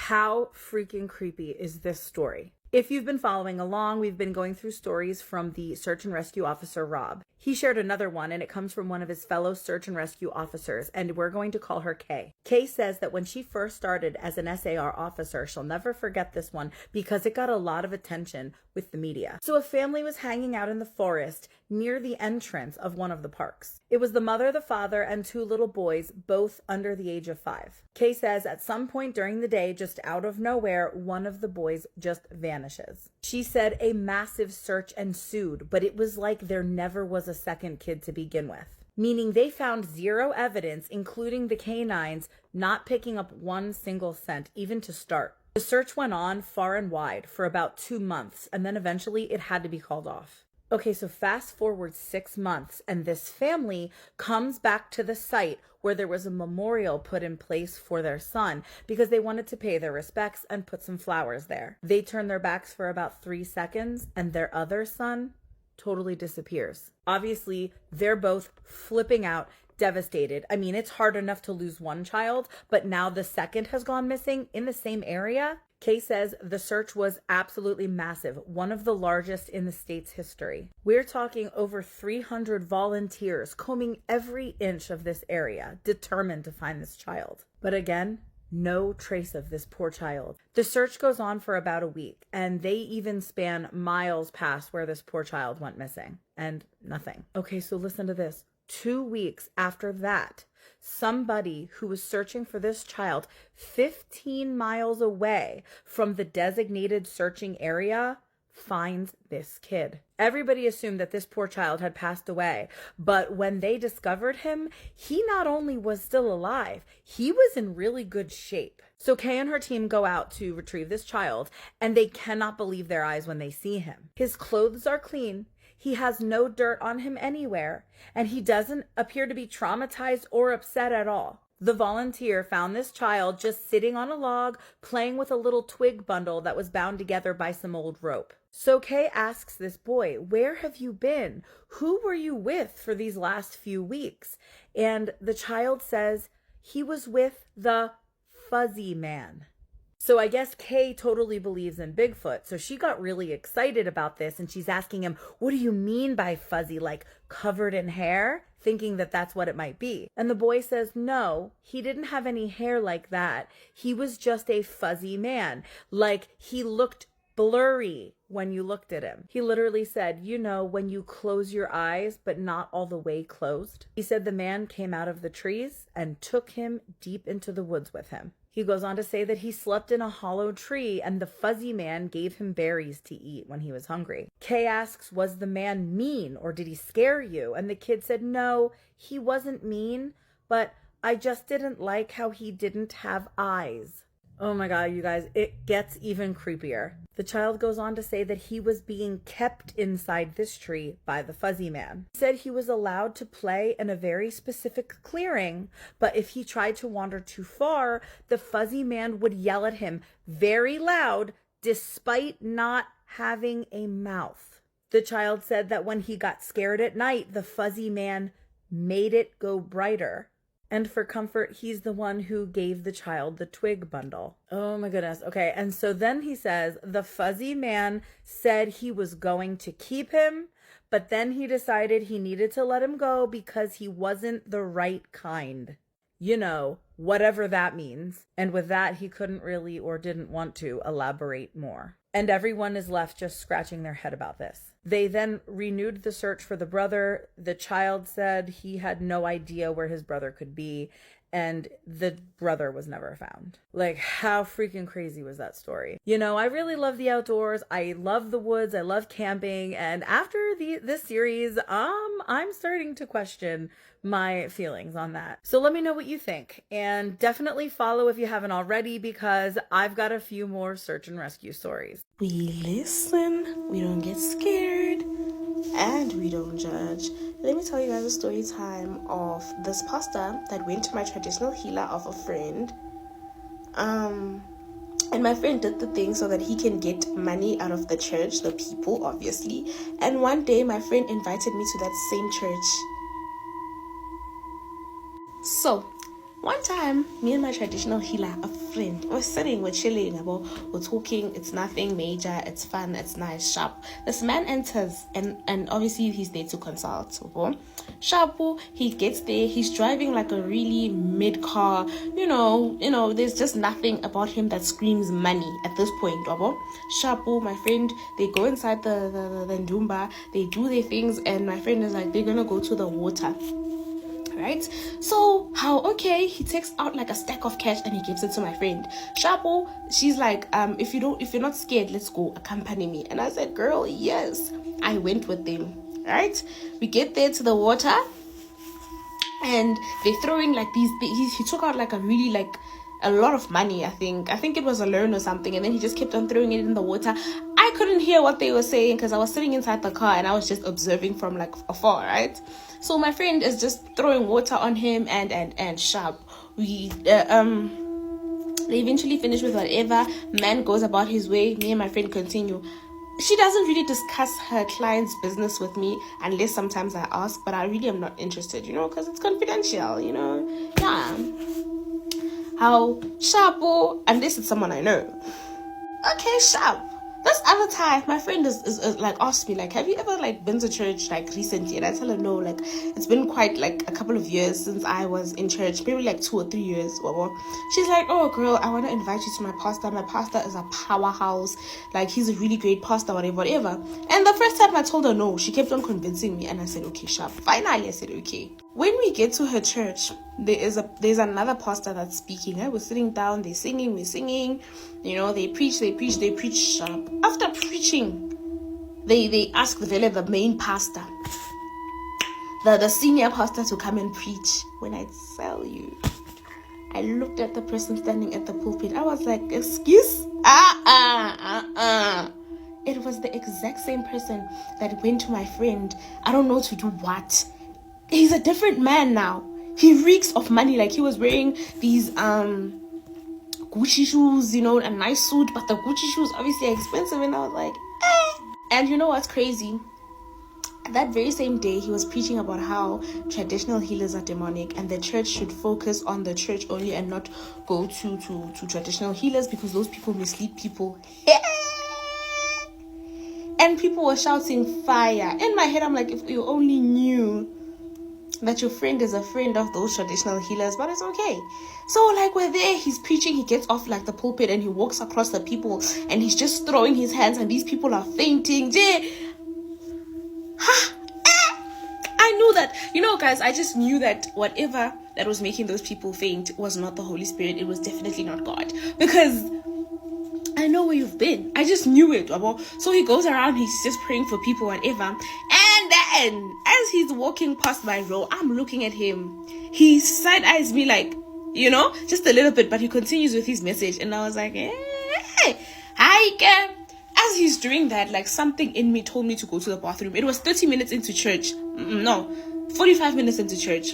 How freaking creepy is this story? If you've been following along, we've been going through stories from the search and rescue officer, Rob. He shared another one, and it comes from one of his fellow search and rescue officers, and we're going to call her Kay. Kay says that when she first started as an SAR officer, she'll never forget this one because it got a lot of attention with the media. So a family was hanging out in the forest near the entrance of one of the parks. It was the mother, the father, and 2 little boys, both under the age of 5. Kay says at some point during the day, just out of nowhere, one of the boys just vanishes. She said a massive search ensued, but it was like there never was a second kid to begin with. Meaning they found 0 evidence, including the canines, not picking up one single scent, even to start. The search went on far and wide for about 2 months, and then eventually it had to be called off. Okay, so fast forward 6 months, and this family comes back to the site where there was a memorial put in place for their son because they wanted to pay their respects and put some flowers there. They turn their backs for about 3 seconds, and their other son totally disappears. Obviously, they're both flipping out, devastated. I mean, it's hard enough to lose one child, but now the second has gone missing in the same area. Kay says the search was absolutely massive, one of the largest in the state's history. We're talking over 300 volunteers combing every inch of this area, determined to find this child. But again, no trace of this poor child. The search goes on for about a week, and they even span miles past where this poor child went missing, and nothing. Okay, so listen to this. 2 weeks after that, somebody who was searching for this child 15 miles away from the designated searching area finds this kid. Everybody assumed that this poor child had passed away, but when they discovered him, he not only was still alive, he was in really good shape. So Kay and her team go out to retrieve this child, and they cannot believe their eyes when they see him. His clothes are clean. He has no dirt on him anywhere, and he doesn't appear to be traumatized or upset at all. The volunteer found this child just sitting on a log, playing with a little twig bundle that was bound together by some old rope. So Kay asks this boy, "Where have you been? Who were you with for these last few weeks?" And the child says he was with the fuzzy man. So I guess Kay totally believes in Bigfoot. So she got really excited about this, and she's asking him, "What do you mean by fuzzy? Like covered in hair?" Thinking that that's what it might be. And the boy says, no, he didn't have any hair like that. He was just a fuzzy man. Like he looked blurry when you looked at him. He literally said, you know, when you close your eyes, but not all the way closed. He said the man came out of the trees and took him deep into the woods with him. He goes on to say that he slept in a hollow tree and the fuzzy man gave him berries to eat when he was hungry. Kay asks, was the man mean or did he scare you? And the kid said, no, he wasn't mean, but I just didn't like how he didn't have eyes. Oh my God, you guys, it gets even creepier. The child goes on to say that he was being kept inside this tree by the fuzzy man. He said he was allowed to play in a very specific clearing, but if he tried to wander too far, the fuzzy man would yell at him very loud, despite not having a mouth. The child said that when he got scared at night, the fuzzy man made it go brighter. And for comfort, he's the one who gave the child the twig bundle. Oh my goodness. Okay. And so then he says the fuzzy man said he was going to keep him, but then he decided he needed to let him go because he wasn't the right kind. You know, whatever that means. And with that, he couldn't really or didn't want to elaborate more. And everyone is left just scratching their head about this. They then renewed the search for the brother. The child said he had no idea where his brother could be, and the brother was never found. Like, how freaking crazy was that story? You know, I really love the outdoors. I love the woods. I love camping. And after this series, I'm starting to question my feelings on that. So let me know what you think, and definitely follow if you haven't already, because I've got a few more search and rescue stories. We listen, we don't get scared, and we don't judge. Let me tell you guys a story time of this pastor that went to my traditional healer of a friend. And my friend did the thing so that he can get money out of the church, the people, obviously. And one day my friend invited me to that same church. So, One time, me and my traditional healer, a friend, we're sitting, we're chilling, we're talking, it's nothing major, it's fun, it's nice, sharp. This man enters, and obviously he's there to consult. Sharp, he gets there, he's driving like a really mid-car, there's just nothing about him that screams money at this point. Sharp, my friend, they go inside the Ndumba, they do their things, and my friend is like, they're gonna go to the water. Right? So he takes out like a stack of cash and he gives it to my friend. Shapo, she's like, if you're not scared, let's go, accompany me. And I said, girl, yes. I went with them. Right? We get there to the water and they're throwing like he took out like a really like a lot of money. I think it was a loan or something, and then he just kept on throwing it in the water. I couldn't hear what they were saying because I was sitting inside the car and I was just observing from like afar, right? So my friend is just throwing water on him and sharp. They eventually finish with whatever. Man goes about his way. Me and my friend continue. She doesn't really discuss her client's business with me unless sometimes I ask, but I really am not interested, because it's confidential, yeah. How sharp, unless it's someone I know. Okay, sharp. This other time, my friend is like asked me like, have you ever like been to church like recently? And I tell her no, like it's been quite like a couple of years since I was in church, maybe like 2 or 3 years. She's like, oh girl, I want to invite you to my pastor. My pastor is a powerhouse, like he's a really great pastor, whatever. And the first time I told her no, she kept on convincing me, and I said okay, sharp. Finally I said okay. When we get to her church, there's another pastor that's speaking. We're sitting down, we're singing, they preach sharp. After preaching, they ask the main pastor, the senior pastor, to come and preach. When I tell you, I looked at the person standing at the pulpit. I was like, excuse? It was the exact same person that went to my friend, I don't know to do what. He's a different man now. He reeks of money. Like he was wearing these Gucci shoes, a nice suit, but the Gucci shoes obviously are expensive. And I was like, eh. And you know what's crazy? That very same day, he was preaching about how traditional healers are demonic and the church should focus on the church only and not go to traditional healers because those people mislead people. And people were shouting fire. In my head, I'm like, if you only knew that your friend is a friend of those traditional healers, but it's okay. So like we're there, he's preaching, he gets off like the pulpit and he walks across the people and he's just throwing his hands and these people are fainting. I knew that, guys, I just knew that whatever that was making those people faint was not the Holy Spirit. It was definitely not God, because I know where you've been. I just knew it. So he goes around, he's just praying for people, whatever. And then, as he's walking past my row, I'm looking at him. He side-eyes me like, just a little bit, but he continues with his message. And I was like, hey, hi, as he's doing that, like something in me told me to go to the bathroom. It was 30 minutes into church. No, 45 minutes into church.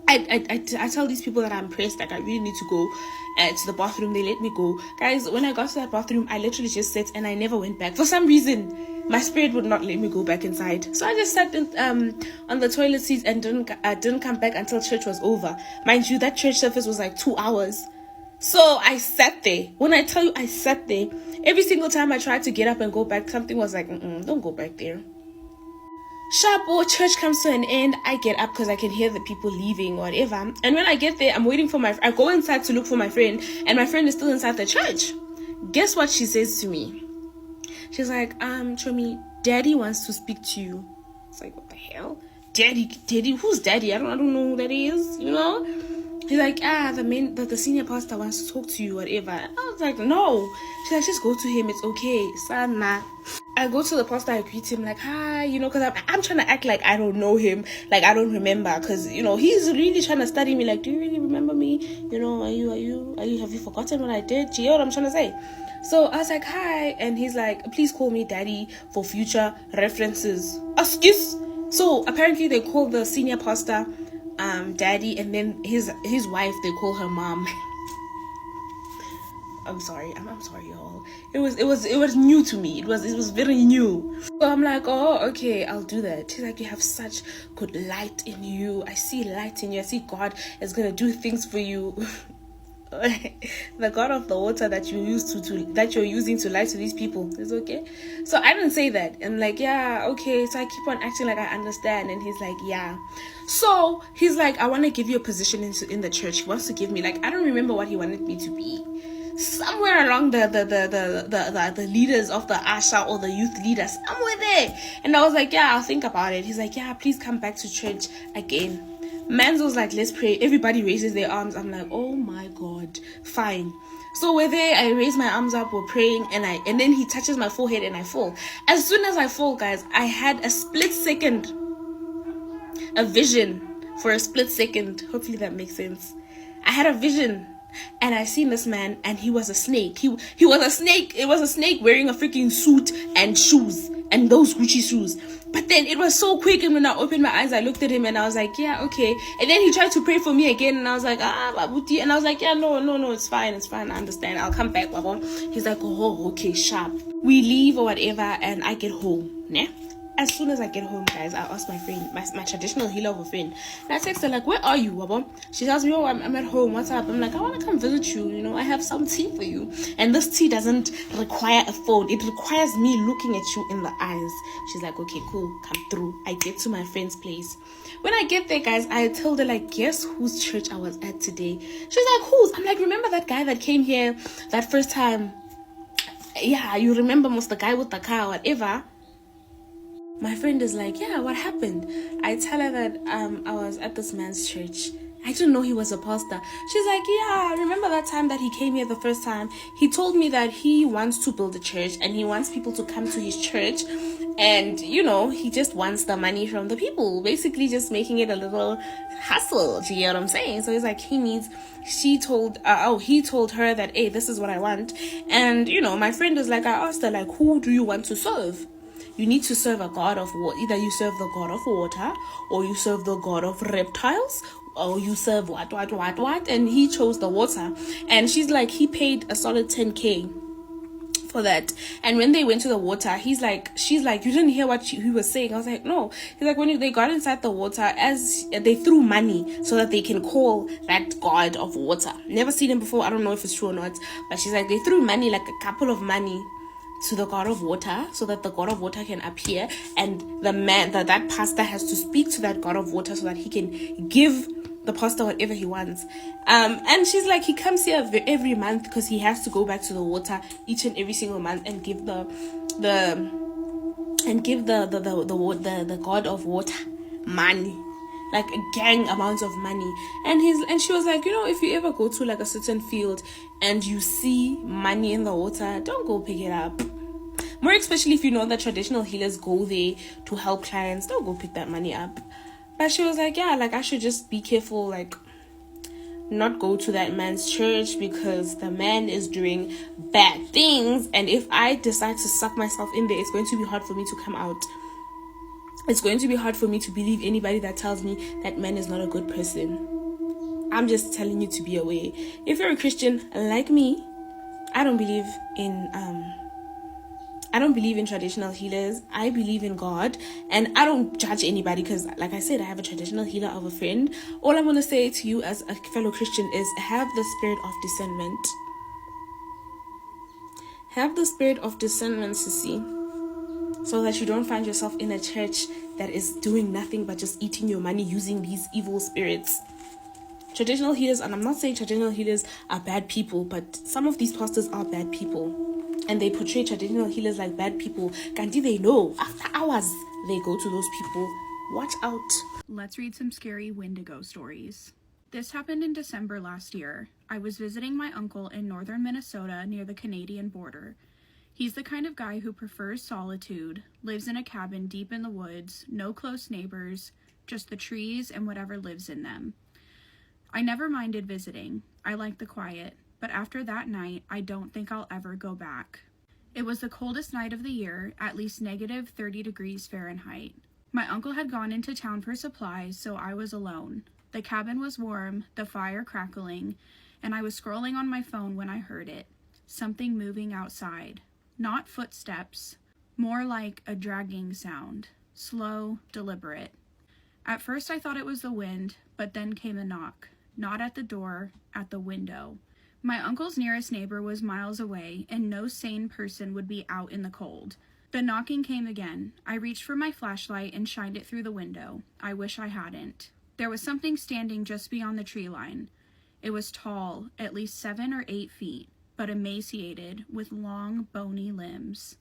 I tell these people that I'm pressed, like I really need to go to the bathroom. They let me go. Guys, when I got to that bathroom, I literally just sat and I never went back. For some reason, my spirit would not let me go back inside. So I just sat on the toilet seat and didn't come back until church was over. Mind you, that church service was like 2 hours. So I sat there. When I tell you I sat there, every single time I tried to get up and go back, something was like, don't go back there. Sharp, church comes to an end. I get up because I can hear the people leaving, whatever. And when I get there, I'm waiting for I go inside to look for my friend, and my friend is still inside the church. Guess what she says to me? She's like, Chomi, Daddy wants to speak to you. It's like, what the hell? Daddy, who's Daddy? I don't know who that is, He's like, the senior pastor wants to talk to you, whatever. I was like, no. She's like, just go to him, it's okay, sana. I go to the pastor, I greet him like, hi, because I'm trying to act like I don't know him, like I don't remember, because he's really trying to study me, like, do you really remember me? Have you forgotten what I did? Do you know what I'm trying to say? So I was like, hi, and he's like, please call me Daddy for future references. Excuse. So apparently they call the senior pastor Daddy, and then his wife, they call her Mom. I'm sorry, I'm sorry, y'all. It was new to me. It was very new. So I'm like, oh, okay, I'll do that. He's like, you have such good light in you. I see light in you. I see God is gonna do things for you. The God of the water that you used that you're using to lie to these people is okay. So I didn't say that. I'm like, yeah, okay. So I keep on acting like I understand, and he's like, yeah. So he's like, I want to give you a position in the church. He wants to give me, like, I don't remember what he wanted me to be. Somewhere along the leaders of the Asha or the youth leaders, somewhere there. And I was like, yeah, I'll think about it. He's like, yeah, please come back to church again. Mans was like, let's pray. Everybody raises their arms. I'm like, oh my God, fine. So we're there. I raise my arms up. We're praying, and then he touches my forehead, and I fall. As soon as I fall, guys, I had a split second, a vision for a split second. Hopefully that makes sense. I had a vision, and I seen this man, and he was a snake. He was a snake. It was a snake wearing a freaking suit and shoes, and those Gucci shoes. But then it was so quick, and when I opened my eyes, I looked at him, and I was like, yeah, okay. And then he tried to pray for me again, and I was like, babuti. And I was like, yeah, no, it's fine, I understand. I'll come back, baba. He's like, oh, okay, sharp. We leave or whatever, and I get home, ne? As soon as I get home, guys, I ask my friend, my traditional healer of a friend, and I text her like, where are you, baba? She tells me, oh, I'm at home, what's up? I'm like, I want to come visit you, I have some tea for you. And this tea doesn't require a phone. It requires me looking at you in the eyes. She's like, okay, cool, come through. I get to my friend's place. When I get there, guys, I told her, like, guess whose church I was at today? She's like, whose? I'm like, remember that guy that came here that first time? Yeah, you remember most the guy with the car, whatever. My friend is like, yeah, what happened? I tell her that I was at this man's church. I didn't know he was a pastor. She's like, yeah, remember that time that he came here the first time? He told me that he wants to build a church, and he wants people to come to his church, and he just wants the money from the people, basically just making it a little hustle. Do you get what I'm saying? So he's like, he told her that, hey, this is what I want. And my friend was like, I asked her, like, who do you want to serve? You need to serve a god of water. Either you serve the god of water, or you serve the god of reptiles, or you serve what. And he chose the water. And she's like, he paid a solid 10K for that. And when they went to the water, she's like, you didn't hear what he was saying. I was like, no. He's like, when they got inside the water, as they threw money so that they can call that god of water. Never seen him before. I don't know if it's true or not. But she's like, they threw money, like a couple of money, to the god of water, so that the god of water can appear, and the man that pastor has to speak to that god of water so that he can give the pastor whatever he wants. And she's like, he comes here every month because he has to go back to the water each and every single month and give the god of water money, like a gang amount of money. And she was like, if you ever go to like a certain field and you see money in the water, don't go pick it up. More especially if you know that traditional healers go there to help clients, don't go pick that money up. But she was like, yeah, like I should just be careful, like not go to that man's church because the man is doing bad things, and if I decide to suck myself in there, it's going to be hard for me to come out. It's going to be hard for me to believe anybody that tells me that man is not a good person. I'm just telling you to be aware. If you're a Christian like me, I don't believe in traditional healers. I believe in God, and I don't judge anybody because, like I said, I have a traditional healer of a friend. All I'm going to say to you as a fellow Christian is have the spirit of discernment. Have the spirit of discernment, sissy, so that you don't find yourself in a church that is doing nothing but just eating your money using these evil spirits. Traditional healers, and I'm not saying traditional healers are bad people, but some of these pastors are bad people. And they portray traditional healers like bad people. Kanti, they know. After hours, they go to those people. Watch out. Let's read some scary Wendigo stories. This happened in December last year. I was visiting my uncle in northern Minnesota near the Canadian border. He's the kind of guy who prefers solitude, lives in a cabin deep in the woods, no close neighbors, just the trees and whatever lives in them. I never minded visiting. I like the quiet. But after that night, I don't think I'll ever go back. It was the coldest night of the year, at least negative 30 degrees Fahrenheit. My uncle had gone into town for supplies, so I was alone. The cabin was warm, the fire crackling, and I was scrolling on my phone when I heard it. something moving outside. Not footsteps, more like a dragging sound, slow, deliberate. At first I thought it was the wind, but then came a knock. Not at the door, at the window. My uncle's nearest neighbor was miles away, and no sane person would be out in the cold. The knocking came again. I reached for my flashlight and shined it through the window. I wish I hadn't. There was something standing just beyond the tree line. It was tall, at least 7 or 8 feet, but emaciated, with long, bony limbs.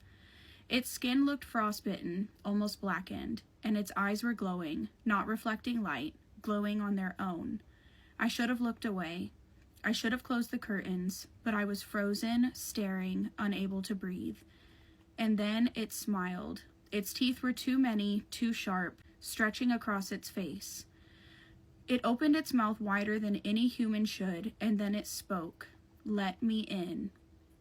Its skin looked frostbitten, almost blackened, and its eyes were glowing, not reflecting light, glowing on their own. I should have looked away. I should have closed the curtains, but I was frozen, staring, unable to breathe. And then it smiled. Its teeth were too many, too sharp, stretching across its face. It opened its mouth wider than any human should, and then it spoke. Let me in.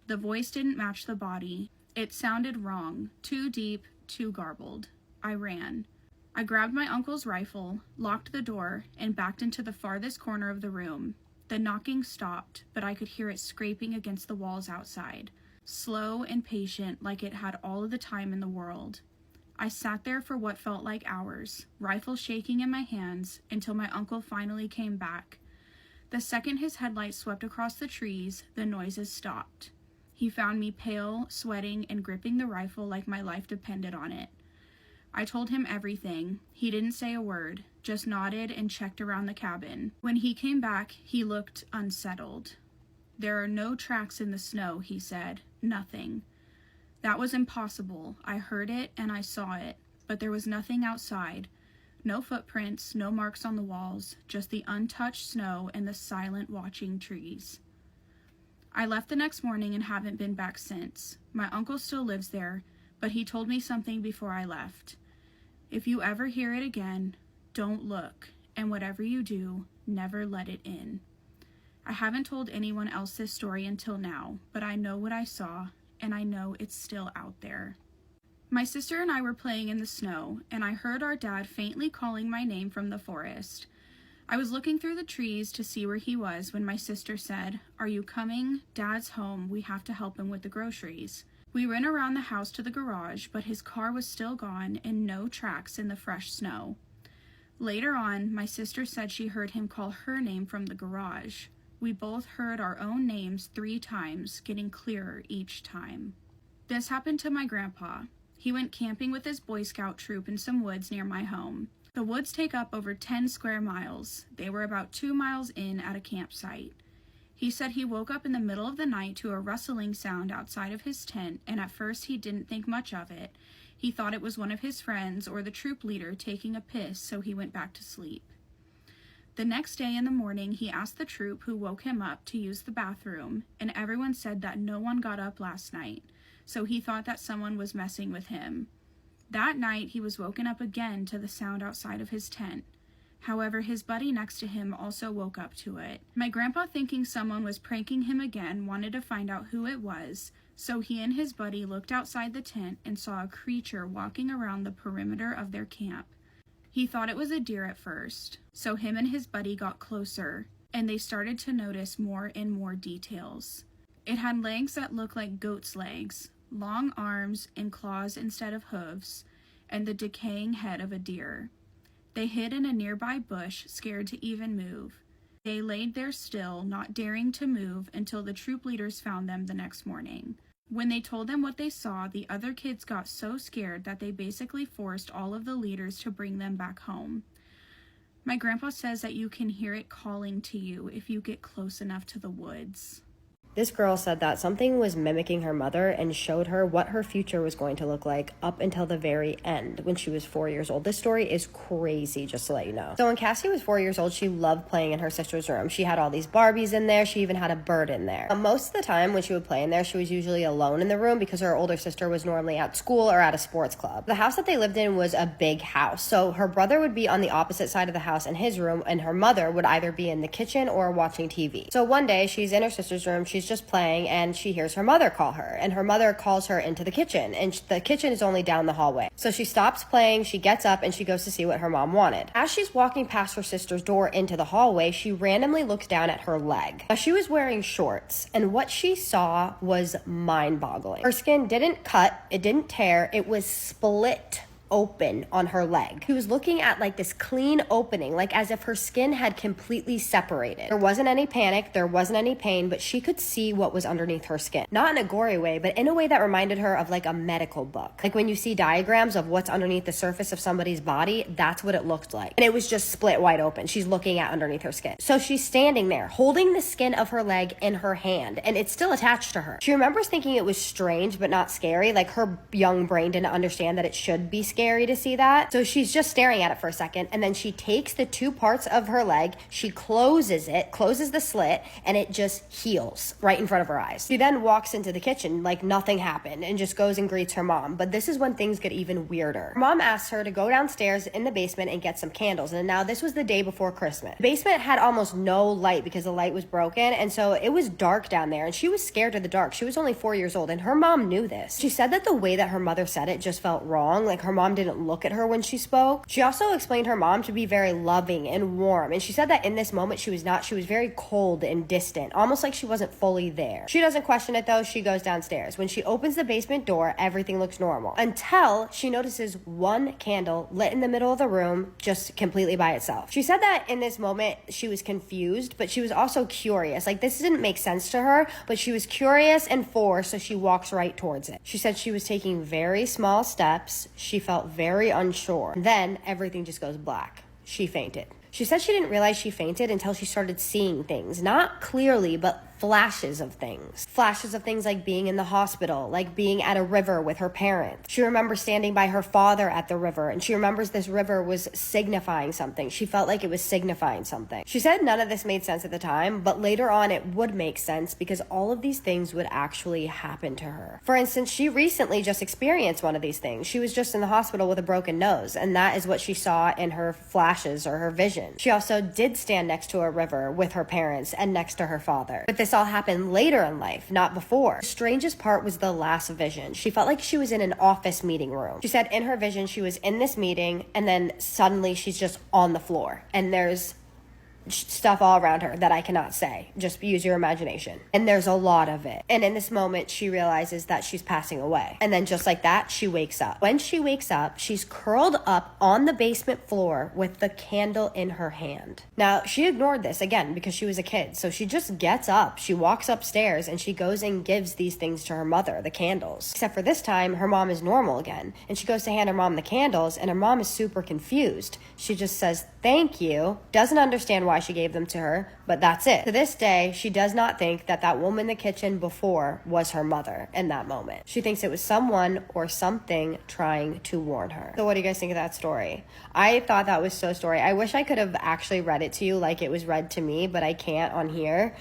The voice didn't match the body. It sounded wrong, too deep, too garbled. I ran. I grabbed my uncle's rifle, locked the door, and backed into the farthest corner of the room. The knocking stopped, but I could hear it scraping against the walls outside, slow and patient like it had all of the time in the world. I sat there for what felt like hours, rifle shaking in my hands, until my uncle finally came back. The second his headlights swept across the trees, the noises stopped. He found me pale, sweating, and gripping the rifle like my life depended on it. I told him everything. He didn't say a word, just nodded and checked around the cabin. When he came back, he looked unsettled. There are no tracks in the snow, he said. Nothing. That was impossible. I heard it and I saw it, but there was nothing outside. No footprints, no marks on the walls, just the untouched snow and the silent watching trees. I left the next morning and haven't been back since. My uncle still lives there, but he told me something before I left. If you ever hear it again, don't look, and whatever you do, never let it in. I haven't told anyone else this story until now, but I know what I saw, and I know it's still out there. My sister and I were playing in the snow, and I heard our dad faintly calling my name from the forest. I was looking through the trees to see where he was when my sister said, "Are you coming? Dad's home. We have to help him with the groceries." We ran around the house to the garage, but his car was still gone and no tracks in the fresh snow. Later on, my sister said she heard him call her name from the garage. We both heard our own names 3 times, getting clearer each time. This happened to my grandpa. He went camping with his Boy Scout troop in some woods near my home. The woods take up over 10 square miles. They were about 2 miles in at a campsite. He said he woke up in the middle of the night to a rustling sound outside of his tent, and at first he didn't think much of it. He thought it was one of his friends or the troop leader taking a piss, so he went back to sleep. The next day in the morning, he asked the troop who woke him up to use the bathroom, and everyone said that no one got up last night, so he thought that someone was messing with him. That night, he was woken up again to the sound outside of his tent. However, his buddy next to him also woke up to it. My grandpa, thinking someone was pranking him again, wanted to find out who it was, so he and his buddy looked outside the tent and saw a creature walking around the perimeter of their camp. He thought it was a deer at first, so him and his buddy got closer, and they started to notice more and more details. It had legs that looked like goat's legs, long arms and claws instead of hooves, and the decaying head of a deer. They hid in a nearby bush, scared to even move. They laid there still, not daring to move until the troop leaders found them the next morning. When they told them what they saw, the other kids got so scared that they basically forced all of the leaders to bring them back home. My grandpa says that you can hear it calling to you if you get close enough to the woods. This girl said that something was mimicking her mother and showed her what her future was going to look like up until the very end when she was 4 years old. This story is crazy, just to let you know. So when Cassie was 4 years old, she loved playing in her sister's room. She had all these Barbies in there. She even had a bird in there. Most of the time when she would play in there, she was usually alone in the room because her older sister was normally at school or at a sports club. The house that they lived in was a big house. So her brother would be on the opposite side of the house in his room, and her mother would either be in the kitchen or watching TV. So one day she's in her sister's room. She's just playing and she hears her mother call her, and her mother calls her into the kitchen, and the kitchen is only down the hallway. So she stops playing, she gets up, and she goes to see what her mom wanted. As she's walking past her sister's door into the hallway, she randomly looks down at her leg. Now, she was wearing shorts, and what she saw was mind-boggling. Her skin didn't cut, it didn't tear, it was split open on her leg. She was looking at like this clean opening, like as if her skin had completely separated. There wasn't any panic, there wasn't any pain, but she could see what was underneath her skin. Not in a gory way, but in a way that reminded her of like a medical book. Like when you see diagrams of what's underneath the surface of somebody's body, that's what it looked like. And it was just split wide open. She's looking at underneath her skin. So she's standing there holding the skin of her leg in her hand, and it's still attached to her. She remembers thinking it was strange but not scary. Like her young brain didn't understand that it should be scary to see that. So she's just staring at it for a second, and then she takes the two parts of her leg, she closes the slit, and it just heals right in front of her eyes. She then walks into the kitchen like nothing happened and just goes and greets her mom. But this is when things get even weirder. Her mom asks her to go downstairs in the basement and get some candles, and now this was the day before Christmas. The basement had almost no light because the light was broken, and so it was dark down there, and she was scared of the dark. She was only 4 years old, and her mom knew this. She said that the way that her mother said it just felt wrong, like her mom didn't look at her when she spoke. She also explained her mom to be very loving and warm, and she said that in this moment she was not. She was very cold and distant, almost like she wasn't fully there. She doesn't question it though. She goes downstairs. When she opens the basement door, everything looks normal until she notices one candle lit in the middle of the room, just completely by itself. She said that in this moment she was confused, but she was also curious. Like this didn't make sense to her, but she was curious and forced, so she walks right towards it. She said she was taking very small steps. She felt very unsure. Then everything just goes black. She fainted. She said she didn't realize she fainted until she started seeing things, not clearly, but flashes of things. Flashes of things like being in the hospital, like being at a river with her parents. She remembers standing by her father at the river, and she remembers this river was signifying something. She felt like it was signifying something. She said none of this made sense at the time, but later on it would make sense because all of these things would actually happen to her. For instance, she recently just experienced one of these things. She was just in the hospital with a broken nose, and that is what she saw in her flashes or her vision. She also did stand next to a river with her parents and next to her father. But this all happened later in life, not before. The strangest part was the last vision. She felt like she was in an office meeting room. She said in her vision she was in this meeting, and then suddenly she's just on the floor, and there's stuff all around her that I cannot say. Just use your imagination. And there's a lot of it. And in this moment, she realizes that she's passing away. And then just like that, she wakes up. When she wakes up, she's curled up on the basement floor with the candle in her hand. Now, she ignored this again because she was a kid. So she just gets up, she walks upstairs, and she goes and gives these things to her mother, the candles. Except for this time, her mom is normal again. And she goes to hand her mom the candles, and her mom is super confused. She just says, "Thank you," doesn't understand why she gave them to her, but that's it. To this day, she does not think that that woman in the kitchen before was her mother in that moment. She thinks it was someone or something trying to warn her. So what do you guys think of that story? I thought that was so story. I wish I could have actually read it to you like it was read to me, but I can't on here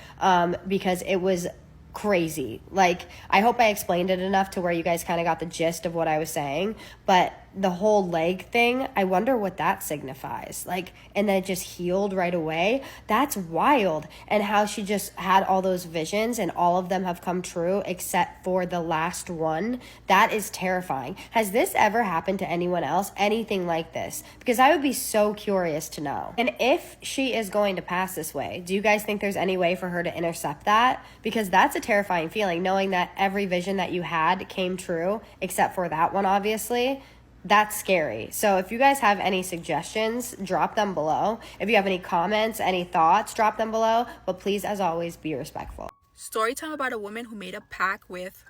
because it was crazy. Like, I hope I explained it enough to where you guys kind of got the gist of what I was saying, but the whole leg thing, I wonder what that signifies. Like, and then it just healed right away. That's wild. And how she just had all those visions and all of them have come true except for the last one. That is terrifying. Has this ever happened to anyone else? Anything like this? Because I would be so curious to know. And if she is going to pass this way, do you guys think there's any way for her to intercept that? Because that's a terrifying feeling, knowing that every vision that you had came true except for that one, obviously. That's scary. So if you guys have any suggestions, drop them below. If you have any comments, any thoughts, drop them below. But please, as always, be respectful. Story time about a woman who made a pact with,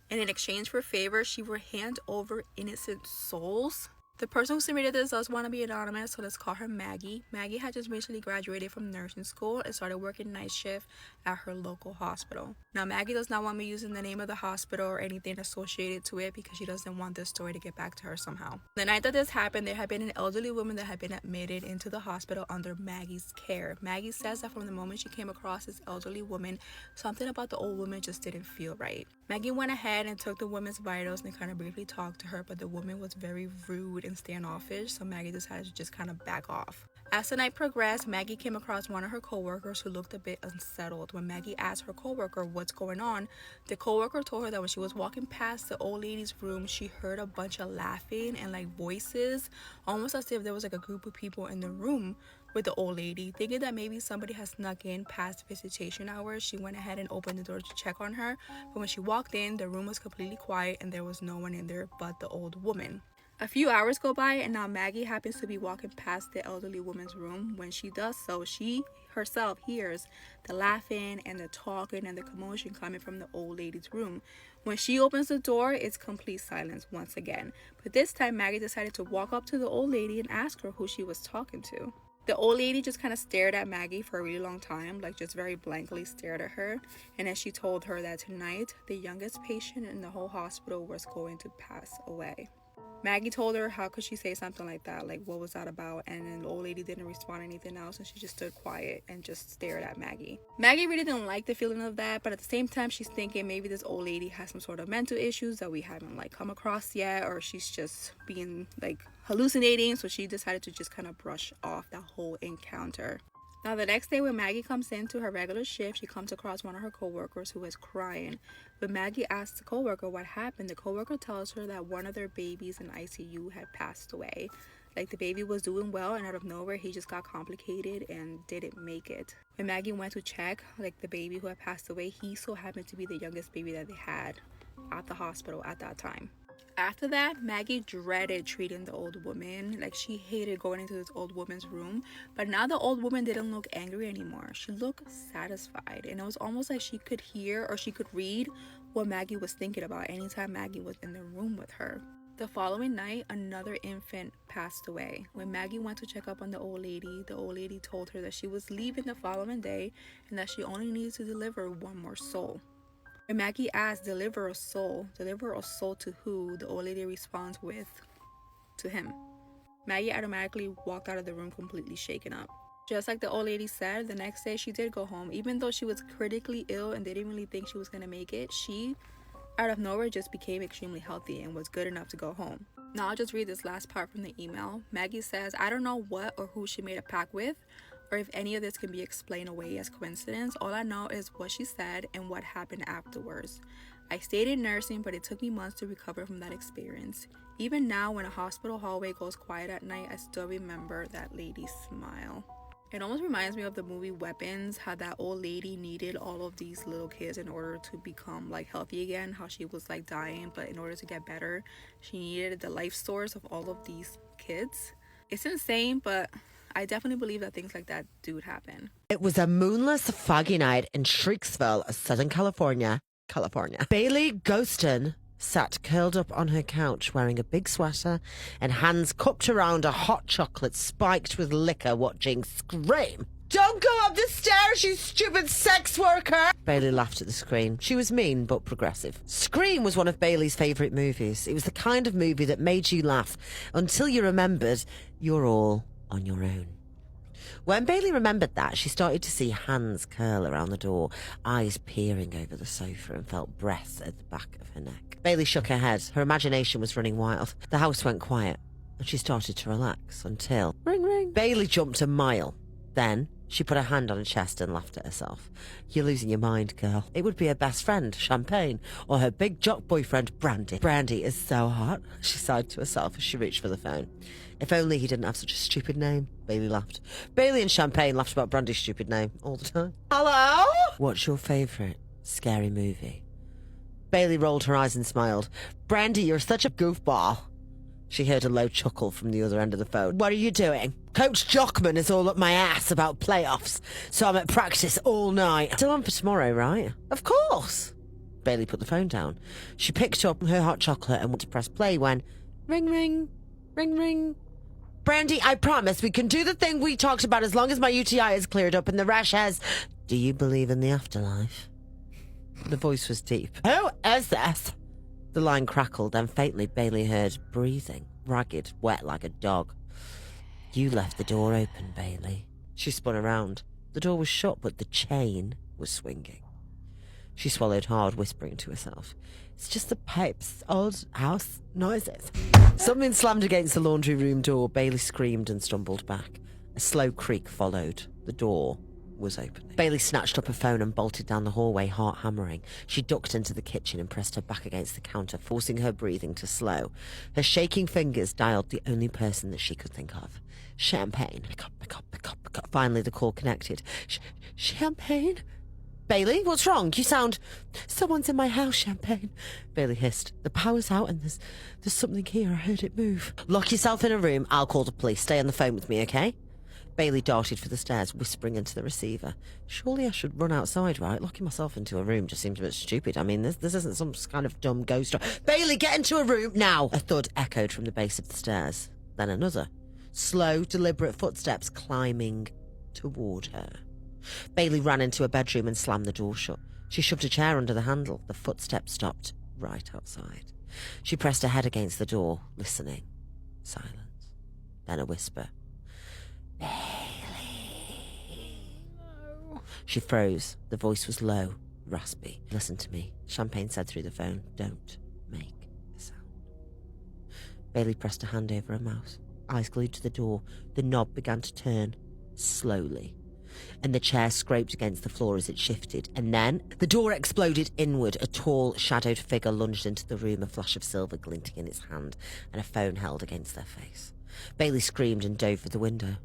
and in exchange for favor, she would hand over innocent souls. The person who submitted this does want to be anonymous, so let's call her Maggie. Maggie had just recently graduated from nursing school and started working night shift at her local hospital. Now, Maggie does not want me using the name of the hospital or anything associated to it because she doesn't want this story to get back to her somehow. The night that this happened, there had been an elderly woman that had been admitted into the hospital under Maggie's care. Maggie says that from the moment she came across this elderly woman, something about the old woman just didn't feel right. Maggie went ahead and took the woman's vitals and kind of briefly talked to her, but the woman was very rude and standoffish, so Maggie decided to just kind of back off. As the night progressed, Maggie came across one of her coworkers who looked a bit unsettled. When Maggie asked her coworker what's going on, the coworker told her that when she was walking past the old lady's room, she heard a bunch of laughing and like voices, almost as if there was like a group of people in the room with the old lady. Thinking that maybe somebody had snuck in past visitation hours, she went ahead and opened the door to check on her. But when she walked in, the room was completely quiet and there was no one in there but the old woman. A few hours go by and now Maggie happens to be walking past the elderly woman's room. When she does so, she herself hears the laughing and the talking and the commotion coming from the old lady's room. When she opens the door, it's complete silence once again. But this time Maggie decided to walk up to the old lady and ask her who she was talking to. The old lady just kind of stared at Maggie for a really long time, like just very blankly stared at her. And then she told her that tonight, the youngest patient in the whole hospital was going to pass away. Maggie told her, how could she say something like that? Like, what was that about? And then the old lady didn't respond to anything else, and she just stood quiet and just stared at Maggie. Maggie really didn't like the feeling of that, but at the same time, she's thinking maybe this old lady has some sort of mental issues that we haven't like come across yet, or she's just being like hallucinating, so she decided to just kind of brush off that whole encounter. Now, the next day when Maggie comes into her regular shift, she comes across one of her coworkers who is crying. When Maggie asks the coworker what happened, the coworker tells her that one of their babies in ICU had passed away. Like, the baby was doing well, and out of nowhere, he just got complicated and didn't make it. When Maggie went to check, like, the baby who had passed away, he so happened to be the youngest baby that they had at the hospital at that time. After that, Maggie dreaded treating the old woman. Like, she hated going into this old woman's room. But now the old woman didn't look angry anymore. She looked satisfied. And it was almost like she could hear or she could read what Maggie was thinking about anytime Maggie was in the room with her. The following night, another infant passed away. When Maggie went to check up on the old lady told her that she was leaving the following day and that she only needed to deliver one more soul. When Maggie asked, deliver a soul to who? The old lady responds with, to him. Maggie automatically walked out of the room completely shaken up. Just like the old lady said, the next day she did go home. Even though she was critically ill and they didn't really think she was going to make it, she, out of nowhere, just became extremely healthy and was good enough to go home. Now I'll just read this last part from the email. Maggie says, I don't know what or who she made a pact with, or if any of this can be explained away as coincidence. All I know is what she said and what happened afterwards. I stayed in nursing, but it took me months to recover from that experience. Even now, when a hospital hallway goes quiet at night, I still remember that lady's smile. It almost reminds me of the movie Weapons, how that old lady needed all of these little kids in order to become like healthy again, how she was like dying, but in order to get better, she needed the life source of all of these kids. It's insane, but I definitely believe that things like that do happen. It was a moonless, foggy night in Shriksville, Southern California. Bailey Ghoston sat curled up on her couch wearing a big sweater and hands cupped around a hot chocolate spiked with liquor, watching Scream. Don't go up the stairs, you stupid sex worker! Bailey laughed at the screen. She was mean but progressive. Scream was one of Bailey's favourite movies. It was the kind of movie that made you laugh until you remembered you're all on your own. When Bailey remembered that, she started to see hands curl around the door, eyes peering over the sofa, and felt breath at the back of her neck. Bailey shook her head. Her imagination was running wild. The house went quiet, and she started to relax until... Ring, ring. Bailey jumped a mile. Then she put her hand on her chest and laughed at herself. You're losing your mind, girl. It would be her best friend, Champagne, or her big jock boyfriend, Brandy. Brandy is so hot, she sighed to herself as she reached for the phone. If only he didn't have such a stupid name, Bailey laughed. Bailey and Champagne laughed about Brandy's stupid name all the time. Hello? What's your favourite scary movie? Bailey rolled her eyes and smiled. Brandy, you're such a goofball. She heard a low chuckle from the other end of the phone. What are you doing? Coach Jockman is all up my ass about playoffs, so I'm at practice all night. Still on for tomorrow, right? Of course. Bailey put the phone down. She picked up her hot chocolate and went to press play when... Ring, ring. Ring, ring. Brandy, I promise we can do the thing we talked about as long as my UTI is cleared up and the rash has... Do you believe in the afterlife? The voice was deep. Who is this? The line crackled, then faintly Bailey heard breathing, ragged, wet like a dog. You left the door open, Bailey. She spun around. The door was shut, but the chain was swinging. She swallowed hard, whispering to herself. It's just the pipes, old house noises. Something slammed against the laundry room door. Bailey screamed and stumbled back. A slow creak followed. The door was opening. Bailey snatched up her phone and bolted down the hallway, heart hammering. She ducked into the kitchen and pressed her back against the counter, forcing her breathing to slow. Her shaking fingers dialed the only person that she could think of. Champagne. Pick up. Finally, the call connected. Champagne? Bailey, what's wrong? You sound... Someone's in my house, Champagne. Bailey hissed. The power's out and there's something here. I heard it move. Lock yourself in a room. I'll call the police. Stay on the phone with me, okay? Bailey darted for the stairs, whispering into the receiver. Surely I should run outside, right? Locking myself into a room just seems a bit stupid. I mean, this isn't some kind of dumb ghost story. Bailey, get into a room now! A thud echoed from the base of the stairs. Then another. Slow, deliberate footsteps climbing toward her. Bailey ran into a bedroom and slammed the door shut. She shoved a chair under the handle. The footsteps stopped right outside. She pressed her head against the door, listening. Silence. Then a whisper. Bailey. No. She froze. The voice was low, raspy. Listen to me, Champagne said through the phone. Don't make a sound. Bailey pressed a hand over her mouth. Eyes glued to the door. The knob began to turn, slowly. And the chair scraped against the floor as it shifted. And then the door exploded inward. A tall, shadowed figure lunged into the room, a flash of silver glinting in its hand and a phone held against their face. Bailey screamed and dove for the window.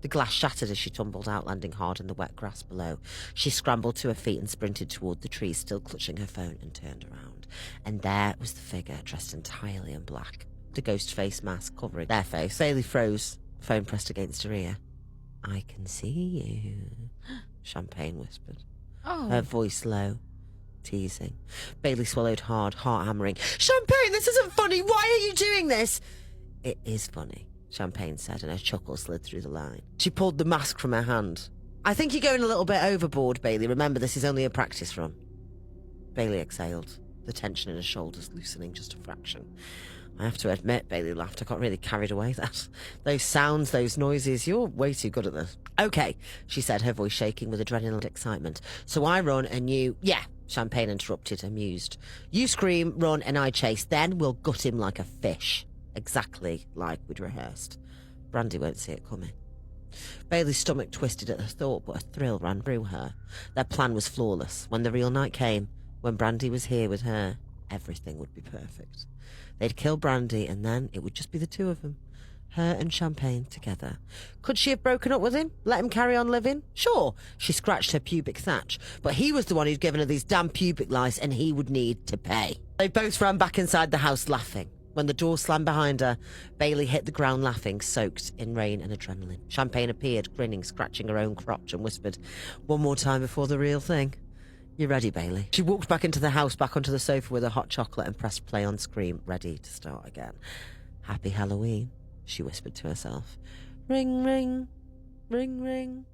The glass shattered as she tumbled out, landing hard in the wet grass below. She scrambled to her feet and sprinted toward the trees, still clutching her phone, and turned around. And there was the figure, dressed entirely in black, the ghost face mask covering their face. Bailey froze, phone pressed against her ear. I can see you, Champagne whispered. Oh. Her voice low, teasing. Bailey swallowed hard, heart hammering. Champagne, this isn't funny. Why are you doing this? It is funny, Champagne said, and her chuckle slid through the line. She pulled the mask from her hand. I think you're going a little bit overboard, Bailey. Remember, this is only a practice run. Bailey exhaled, the tension in her shoulders loosening just a fraction. I have to admit, Bailey laughed. I got really carried away that. Those sounds, those noises, you're way too good at this. Okay, she said, her voice shaking with adrenaline and excitement. So I run and you... Yeah, Champagne interrupted, amused. You scream, run, and I chase. Then we'll gut him like a fish. Exactly like we'd rehearsed. Brandy won't see it coming. Bailey's stomach twisted at the thought, but a thrill ran through her. Their plan was flawless. When the real night came, when Brandy was here with her, everything would be perfect. They'd kill Brandy, and then it would just be the two of them. Her and Champagne together. Could she have broken up with him? Let him carry on living? Sure. She scratched her pubic thatch. But he was the one who'd given her these damn pubic lice, and he would need to pay. They both ran back inside the house laughing. When the door slammed behind her, Bailey hit the ground laughing, soaked in rain and adrenaline. Champagne appeared, grinning, scratching her own crotch, and whispered, one more time before the real thing. You ready, Bailey? She walked back into the house, back onto the sofa with a hot chocolate, and pressed play on screen, ready to start again. Happy Halloween, she whispered to herself. Ring, ring, ring, ring.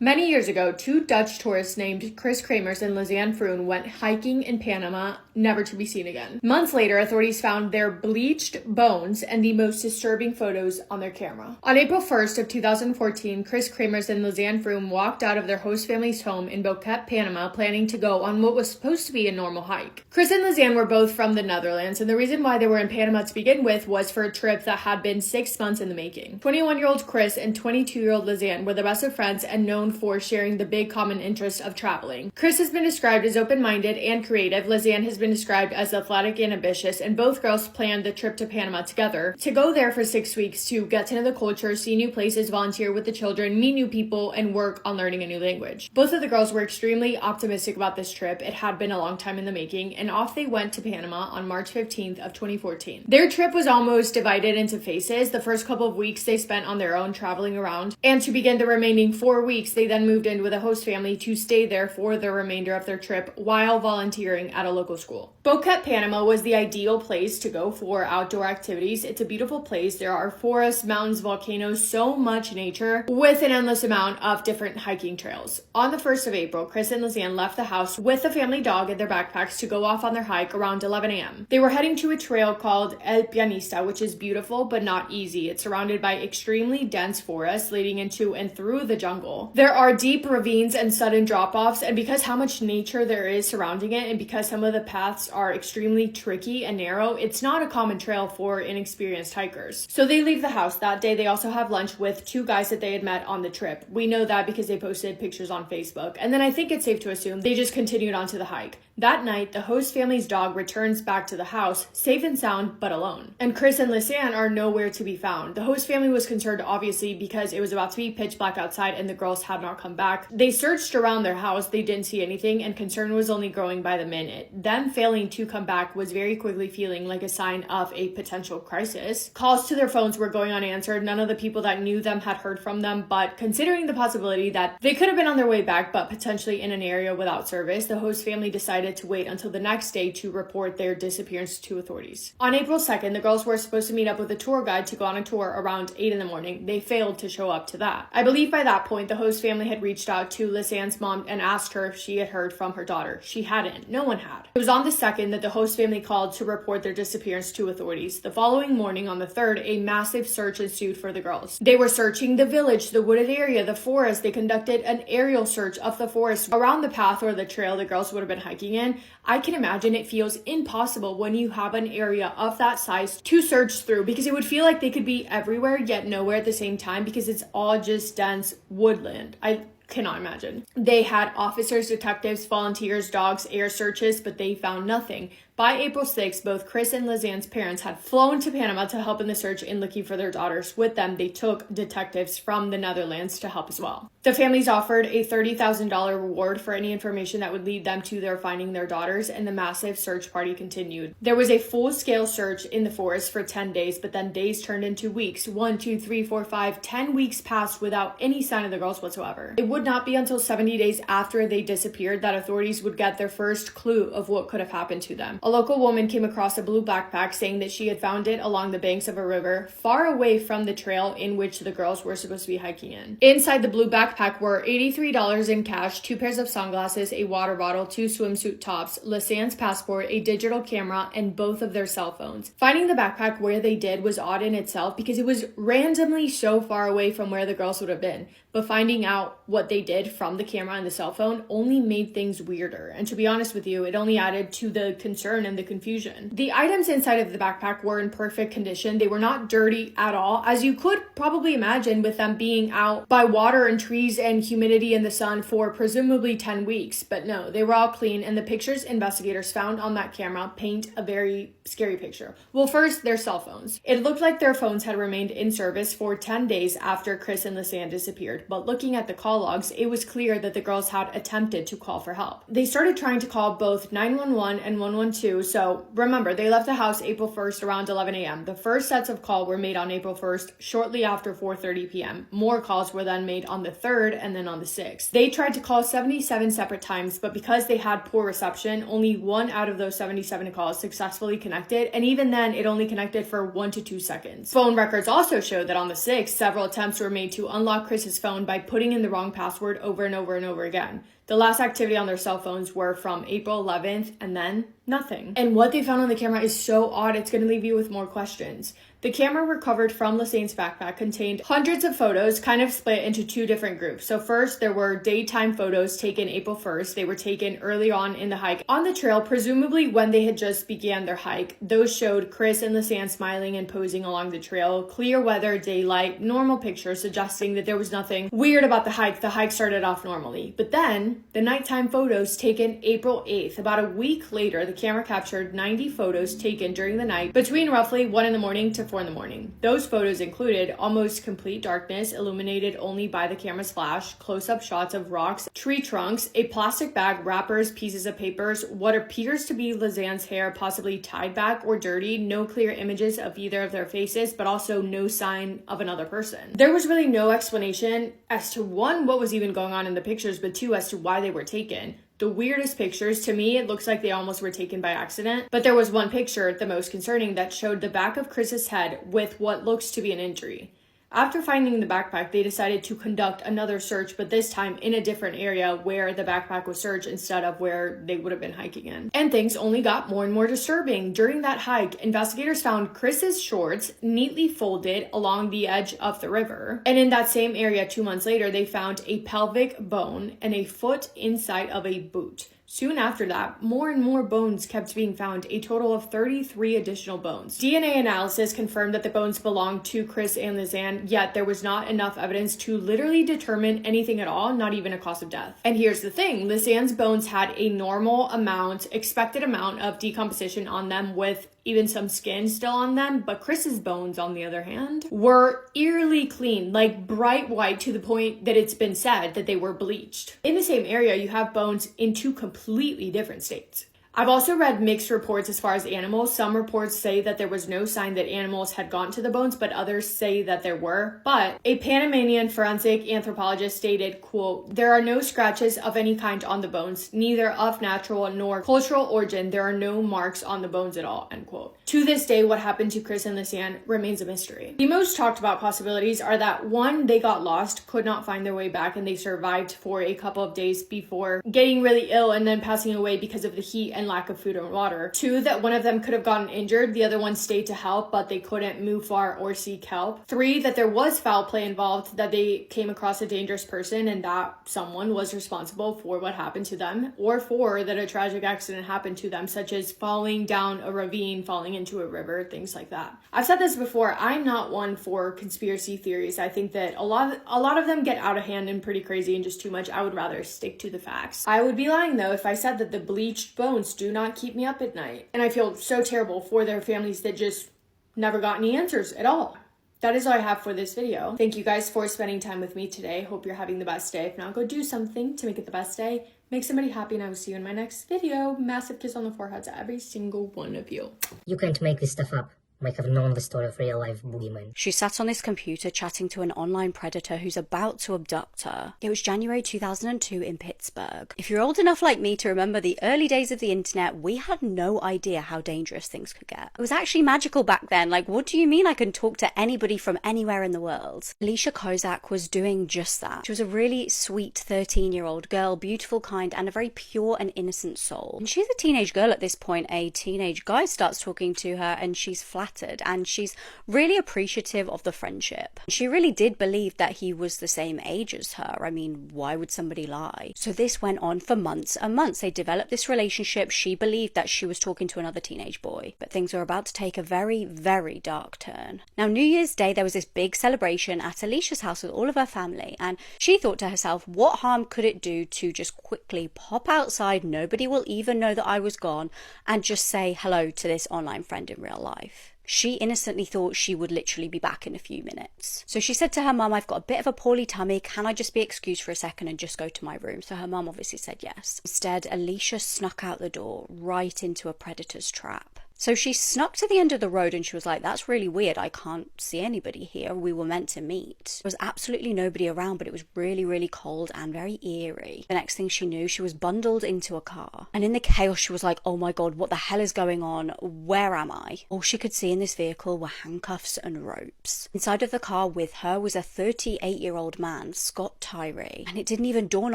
Many years ago, two Dutch tourists named Chris Kramers and Lizanne Froon went hiking in Panama, never to be seen again. Months later, authorities found their bleached bones and the most disturbing photos on their camera. On April 1st of 2014, Chris Kramers and Lizanne Froon walked out of their host family's home in Boquete, Panama, planning to go on what was supposed to be a normal hike. Chris and Lizanne were both from the Netherlands, and the reason why they were in Panama to begin with was for a trip that had been 6 months in the making. 21-year-old Chris and 22-year-old Lizanne were the best of friends and known for sharing the big common interest of traveling. Chris has been described as open-minded and creative. Lizanne has been described as athletic and ambitious, and both girls planned the trip to Panama together to go there for 6 weeks to get to know the culture, see new places, volunteer with the children, meet new people, and work on learning a new language. Both of the girls were extremely optimistic about this trip. It had been a long time in the making, and off they went to Panama on March 15th of 2014. Their trip was almost divided into phases. The first couple of weeks they spent on their own traveling around, and to begin the remaining 4 weeks, they then moved in with a host family to stay there for the remainder of their trip while volunteering at a local school. Boquete, Panama was the ideal place to go for outdoor activities. It's a beautiful place. There are forests, mountains, volcanoes, so much nature with an endless amount of different hiking trails. On the 1st of April, Chris and Lizanne left the house with the family dog in their backpacks to go off on their hike around 11 a.m. They were heading to a trail called El Pianista, which is beautiful but not easy. It's surrounded by extremely dense forests leading into and through the jungle. There There are deep ravines and sudden drop-offs, and because how much nature there is surrounding it, and because some of the paths are extremely tricky and narrow, it's not a common trail for inexperienced hikers. So they leave the house. That day, they also have lunch with two guys that they had met on the trip. We know that because they posted pictures on Facebook. And then I think it's safe to assume they just continued on to the hike. That night, the host family's dog returns back to the house, safe and sound, but alone. And Chris and Lisanne are nowhere to be found. The host family was concerned, obviously, because it was about to be pitch black outside and the girls had not come back. They searched around their house, they didn't see anything, and concern was only growing by the minute. Them failing to come back was very quickly feeling like a sign of a potential crisis. Calls to their phones were going unanswered. None of the people that knew them had heard from them, but considering the possibility that they could have been on their way back, but potentially in an area without service, the host family decided to wait until the next day to report their disappearance to authorities. On April 2nd, the girls were supposed to meet up with a tour guide to go on a tour around 8 in the morning. They failed to show up to that. I believe by that point, the host family had reached out to Lisanne's mom and asked her if she had heard from her daughter. She hadn't. No one had. It was on the 2nd that the host family called to report their disappearance to authorities. The following morning, on the 3rd, a massive search ensued for the girls. They were searching the village, the wooded area, the forest. They conducted an aerial search of the forest around the path or the trail the girls would have been hiking in. I can imagine it feels impossible when you have an area of that size to search through, because it would feel like they could be everywhere yet nowhere at the same time, because it's all just dense woodland. I cannot imagine. They had officers, detectives, volunteers, dogs, air searches, but they found nothing. By April 6th, both Chris and Lisanne's parents had flown to Panama to help in the search in looking for their daughters. With them, they took detectives from the Netherlands to help as well. The families offered a $30,000 reward for any information that would lead them to their finding their daughters, and the massive search party continued. There was a full-scale search in the forest for 10 days, but then days turned into weeks. 1, 2, 3, 4, 5, 10 weeks passed without any sign of the girls whatsoever. It would not be until 70 days after they disappeared that authorities would get their first clue of what could have happened to them. A local woman came across a blue backpack saying that she had found it along the banks of a river far away from the trail in which the girls were supposed to be hiking in. Inside the blue backpack were $83 in cash, 2 pairs of sunglasses, a water bottle, 2 swimsuit tops, Lisanne's passport, a digital camera, and both of their cell phones. Finding the backpack where they did was odd in itself because it was randomly so far away from where the girls would have been. But finding out what they did from the camera and the cell phone only made things weirder. And to be honest with you, it only added to the concern and the confusion. The items inside of the backpack were in perfect condition. They were not dirty at all, as you could probably imagine with them being out by water and trees and humidity in the sun for presumably 10 weeks. But no, they were all clean, and the pictures investigators found on that camera paint a very scary picture. Well, first, their cell phones. It looked like their phones had remained in service for 10 days after Chris and Lisanne disappeared. But looking at the call logs, it was clear that the girls had attempted to call for help. They started trying to call both 911 and 112, so remember, they left the house April 1st around 11 a.m. The first sets of calls were made on April 1st, shortly after 4:30 p.m. More calls were then made on the 3rd and then on the 6th. They tried to call 77 separate times, but because they had poor reception, only 1 out of those 77 calls successfully connected, and even then, it only connected for 1 to 2 seconds. Phone records also show that on the 6th, several attempts were made to unlock Chris's phone by putting in the wrong password over and over and over again. The last activity on their cell phones were from April 11th and then nothing. And what they found on the camera is so odd, it's going to leave you with more questions. The camera recovered from Lisanne's backpack contained hundreds of photos, kind of split into 2 different groups. So first, there were daytime photos taken April 1st. They were taken early on in the hike on the trail, presumably when they had just began their hike. Those showed Chris and Lisanne smiling and posing along the trail. Clear weather, daylight, normal pictures suggesting that there was nothing weird about the hike. The hike started off normally. But then, the nighttime photos taken April 8th. About a week later, the camera captured 90 photos taken during the night between roughly 1 in the morning to 4 in the morning. Those photos included almost complete darkness, illuminated only by the camera's flash, close-up shots of rocks, tree trunks, a plastic bag, wrappers, pieces of papers, what appears to be Lisanne's hair possibly tied back or dirty, no clear images of either of their faces, but also no sign of another person. There was really no explanation as to 1, what was even going on in the pictures, but 2, as to why they were taken. The weirdest pictures, to me, it looks like they almost were taken by accident, but there was one picture, the most concerning, that showed the back of Chris's head with what looks to be an injury. After finding the backpack, they decided to conduct another search, but this time in a different area where the backpack was searched instead of where they would have been hiking in. And things only got more and more disturbing. During that hike, investigators found Chris's shorts neatly folded along the edge of the river. And in that same area 2 months later, they found a pelvic bone and a foot inside of a boot. Soon after that, more and more bones kept being found, a total of 33 additional bones. DNA analysis confirmed that the bones belonged to Chris and Lizanne, yet there was not enough evidence to literally determine anything at all, not even a cause of death. And here's the thing, Lizanne's bones had a normal amount, expected amount of decomposition on them, with even some skin still on them, but Chris's bones, on the other hand, were eerily clean, like bright white, to the point that it's been said that they were bleached. In the same area, you have bones in two completely different states. I've also read mixed reports as far as animals. Some reports say that there was no sign that animals had gotten to the bones, but others say that there were. But a Panamanian forensic anthropologist stated, quote, "There are no scratches of any kind on the bones, neither of natural nor cultural origin. There are no marks on the bones at all," end quote. To this day, what happened to Chris and Lizanne remains a mystery. The most talked about possibilities are that, one, they got lost, could not find their way back, and they survived for a couple of days before getting really ill and then passing away because of the heat and lack of food and water. Two, that one of them could have gotten injured, the other one stayed to help, but they couldn't move far or seek help. Three, that there was foul play involved, that they came across a dangerous person and that someone was responsible for what happened to them. Or four, that a tragic accident happened to them, such as falling down a ravine, falling into a river, things like that. I've said this before, I'm not one for conspiracy theories. I think that a lot of them get out of hand and pretty crazy and just too much. I would rather stick to the facts. I would be lying though if I said that the bleached bones do not keep me up at night. And I feel so terrible for their families that just never got any answers at all. That is all I have for this video. Thank you guys for spending time with me today. Hope you're having the best day. If not, go do something to make it the best day. Make somebody happy, and I will see you in my next video. Massive kiss on the forehead to every single one of you. You can't make this stuff up. Might have known the story of real-life boogeyman. She sat on this computer chatting to an online predator who's about to abduct her. It was January 2002 in Pittsburgh. If you're old enough like me to remember the early days of the internet, we had no idea how dangerous things could get. It was actually magical back then. Like, what do you mean I can talk to anybody from anywhere in the world? Alicia Kozak was doing just that. She was a really sweet 13-year-old girl, beautiful, kind, and a very pure and innocent soul. And she's a teenage girl at this point. A teenage guy starts talking to her and she's flattered, and she's really appreciative of the friendship. She really did believe that he was the same age as her. I mean, why would somebody lie? So this went on for months and months. They developed this relationship. She believed that she was talking to another teenage boy, but things were about to take a very, very dark turn. Now, New Year's Day, there was this big celebration at Alicia's house with all of her family, and she thought to herself, what harm could it do to just quickly pop outside, nobody will even know that I was gone, and just say hello to this online friend in real life? She innocently thought she would literally be back in a few minutes. So she said to her mum, I've got a bit of a poorly tummy, can I just be excused for a second and just go to my room? So her mum obviously said yes. Instead, Alicia snuck out the door right into a predator's trap. So she snuck to the end of the road and she was like, that's really weird. I can't see anybody here. We were meant to meet. There was absolutely nobody around, but it was really, really cold and very eerie. The next thing she knew, she was bundled into a car. And in the chaos, she was like, oh my God, what the hell is going on? Where am I? All she could see in this vehicle were handcuffs and ropes. Inside of the car with her was a 38-year-old man, Scott Tyree. And it didn't even dawn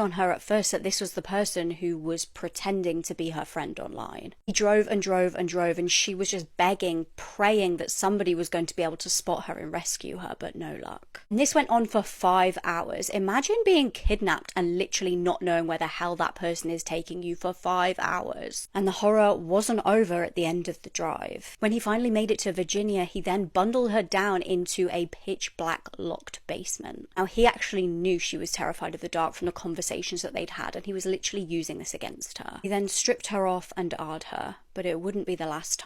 on her at first that this was the person who was pretending to be her friend online. He drove and drove and drove, and she was just begging, praying that somebody was going to be able to spot her and rescue her, but no luck. And this went on for 5 hours. Imagine being kidnapped and literally not knowing where the hell that person is taking you for 5 hours. And the horror wasn't over at the end of the drive. When he finally made it to Virginia, he then bundled her down into a pitch black locked basement. Now, he actually knew she was terrified of the dark from the conversations that they'd had, and he was literally using this against her. He then stripped her off and AR'd her, but it wouldn't be the last time.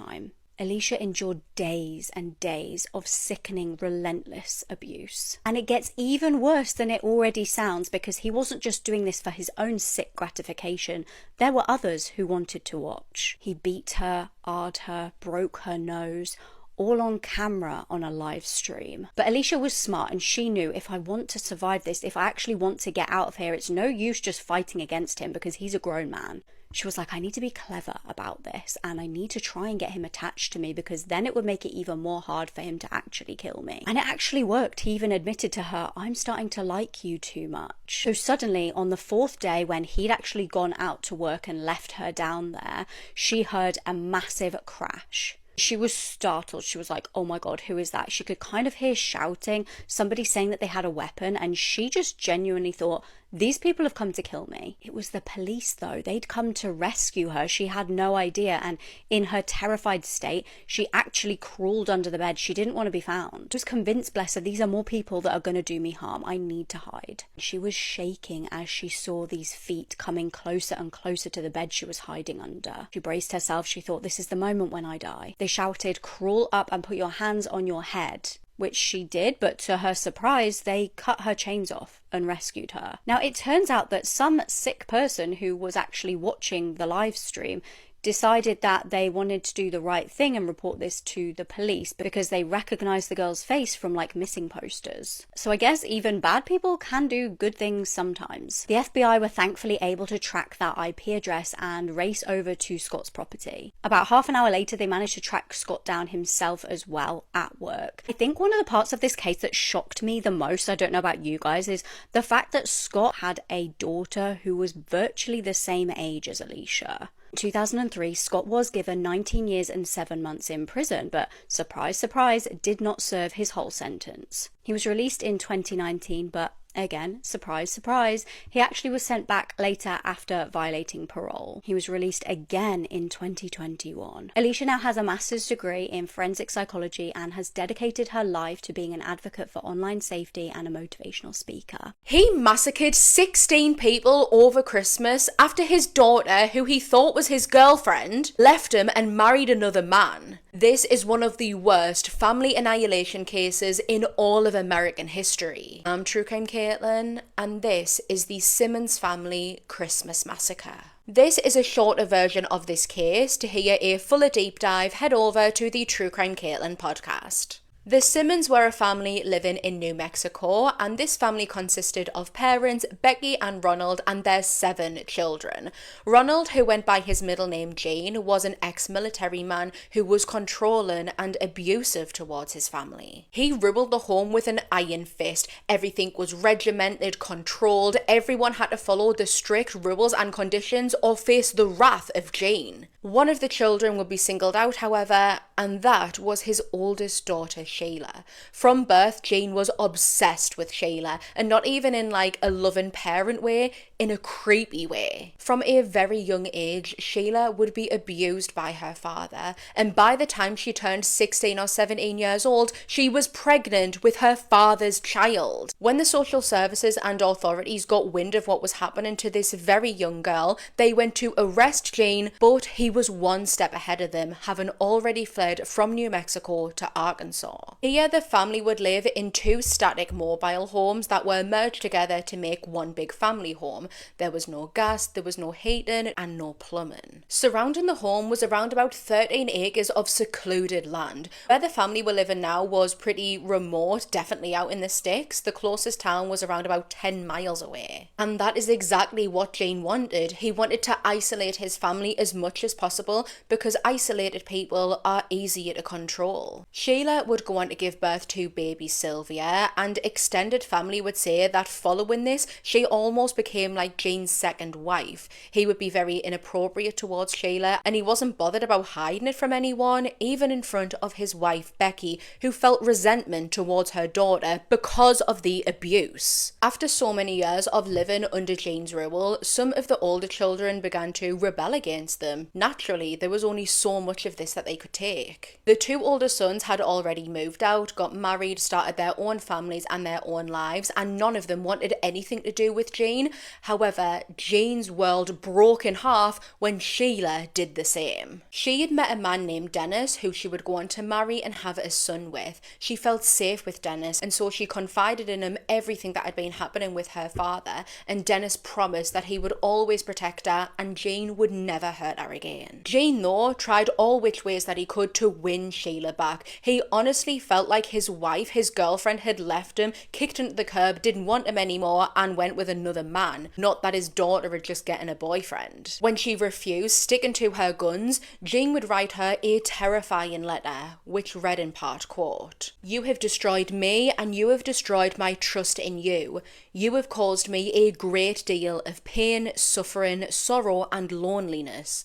Alicia endured days and days of sickening, relentless abuse. And it gets even worse than it already sounds, because he wasn't just doing this for his own sick gratification. There were others who wanted to watch. He beat her, AR'd her, broke her nose, all on camera on a live stream. But Alicia was smart and she knew, if I want to survive this, if I actually want to get out of here, it's no use just fighting against him because he's a grown man. She was like, I need to be clever about this and I need to try and get him attached to me because then it would make it even more hard for him to actually kill me. And it actually worked. He even admitted to her, I'm starting to like you too much. So suddenly on the 4th day, when he'd actually gone out to work and left her down there, she heard a massive crash. She was startled. She was like, oh my God, who is that? She could kind of hear shouting, somebody saying that they had a weapon, and she just genuinely thought, these people have come to kill me. It was the police though. They'd come to rescue her. She had no idea, and in her terrified state, she actually crawled under the bed. She didn't want to be found. She was convinced, bless her, these are more people that are going to do me harm. I need to hide. She was shaking as she saw these feet coming closer and closer to the bed she was hiding under. She braced herself. She thought, this is the moment when I die. They shouted, crawl up and put your hands on your head, which she did, but to her surprise, they cut her chains off and rescued her. Now, it turns out that some sick person who was actually watching the live stream decided that they wanted to do the right thing and report this to the police because they recognized the girl's face from like missing posters. So I guess even bad people can do good things sometimes. The FBI were thankfully able to track that IP address and race over to Scott's property. About half an hour later, they managed to track Scott down himself as well at work. I think one of the parts of this case that shocked me the most, I don't know about you guys, is the fact that Scott had a daughter who was virtually the same age as Alicia. In 2003, Scott was given 19 years and 7 months in prison, but surprise, surprise, did not serve his whole sentence. He was released in 2019, but again, surprise, surprise, he actually was sent back later after violating parole. He was released again in 2021. Alicia now has a master's degree in forensic psychology and has dedicated her life to being an advocate for online safety and a motivational speaker. He massacred 16 people over Christmas after his daughter, who he thought was his girlfriend, left him and married another man. This is one of the worst family annihilation cases in all of American history. I'm True Crime Caitlin, and this is the Simmons family Christmas massacre. This is a shorter version of this case. To hear a fuller deep dive, head over to the True Crime Caitlin podcast. The Simmons were a family living in New Mexico, and this family consisted of parents Becky and Ronald and their 7 children. Ronald, who went by his middle name Jane, was an ex-military man who was controlling and abusive towards his family. He ruled the home with an iron fist. Everything was regimented, controlled. Everyone had to follow the strict rules and conditions or face the wrath of Jane. One of the children would be singled out, however, and that was his oldest daughter, Shayla. From birth, Jane was obsessed with Shayla, and not even in like a loving parent way, in a creepy way. From a very young age, Shayla would be abused by her father, and by the time she turned 16 or 17 years old, she was pregnant with her father's child. When the social services and authorities got wind of what was happening to this very young girl, they went to arrest Jane, but he was one step ahead of them, having already fled from New Mexico to Arkansas. Here, the family would live in 2 static mobile homes that were merged together to make one big family home. There was no gas, there was no heating, and no plumbing. Surrounding the home was around about 13 acres of secluded land. Where the family were living now was pretty remote, definitely out in the sticks. The closest town was around about 10 miles away. And that is exactly what Jane wanted. He wanted to isolate his family as much as possible because isolated people are easier to control. Shayla would go on to give birth to baby Sylvia, and extended family would say that following this, she almost became like Jane's second wife. He would be very inappropriate towards Shayla, and he wasn't bothered about hiding it from anyone, even in front of his wife Becky, who felt resentment towards her daughter because of the abuse. After so many years of living under Jane's rule, some of the older children began to rebel against them. Naturally, there was only so much of this that they could take. The 2 older sons had already moved out, got married, started their own families and their own lives, and none of them wanted anything to do with Jane. However, Jane's world broke in half when Sheila did the same. She had met a man named Dennis who she would go on to marry and have a son with. She felt safe with Dennis, and so she confided in him everything that had been happening with her father, and Dennis promised that he would always protect her and Jane would never hurt her again. Jane, though, tried all which ways that he could to win Sheila back. He honestly felt like his wife, his girlfriend, had left him, kicked him to the curb, didn't want him anymore, and went with another man. Not that his daughter had just getting a boyfriend. When she refused, sticking to her guns, Jane would write her a terrifying letter, which read in part, quote, "You have destroyed me and you have destroyed my trust in you. You have caused me a great deal of pain, suffering, sorrow and loneliness.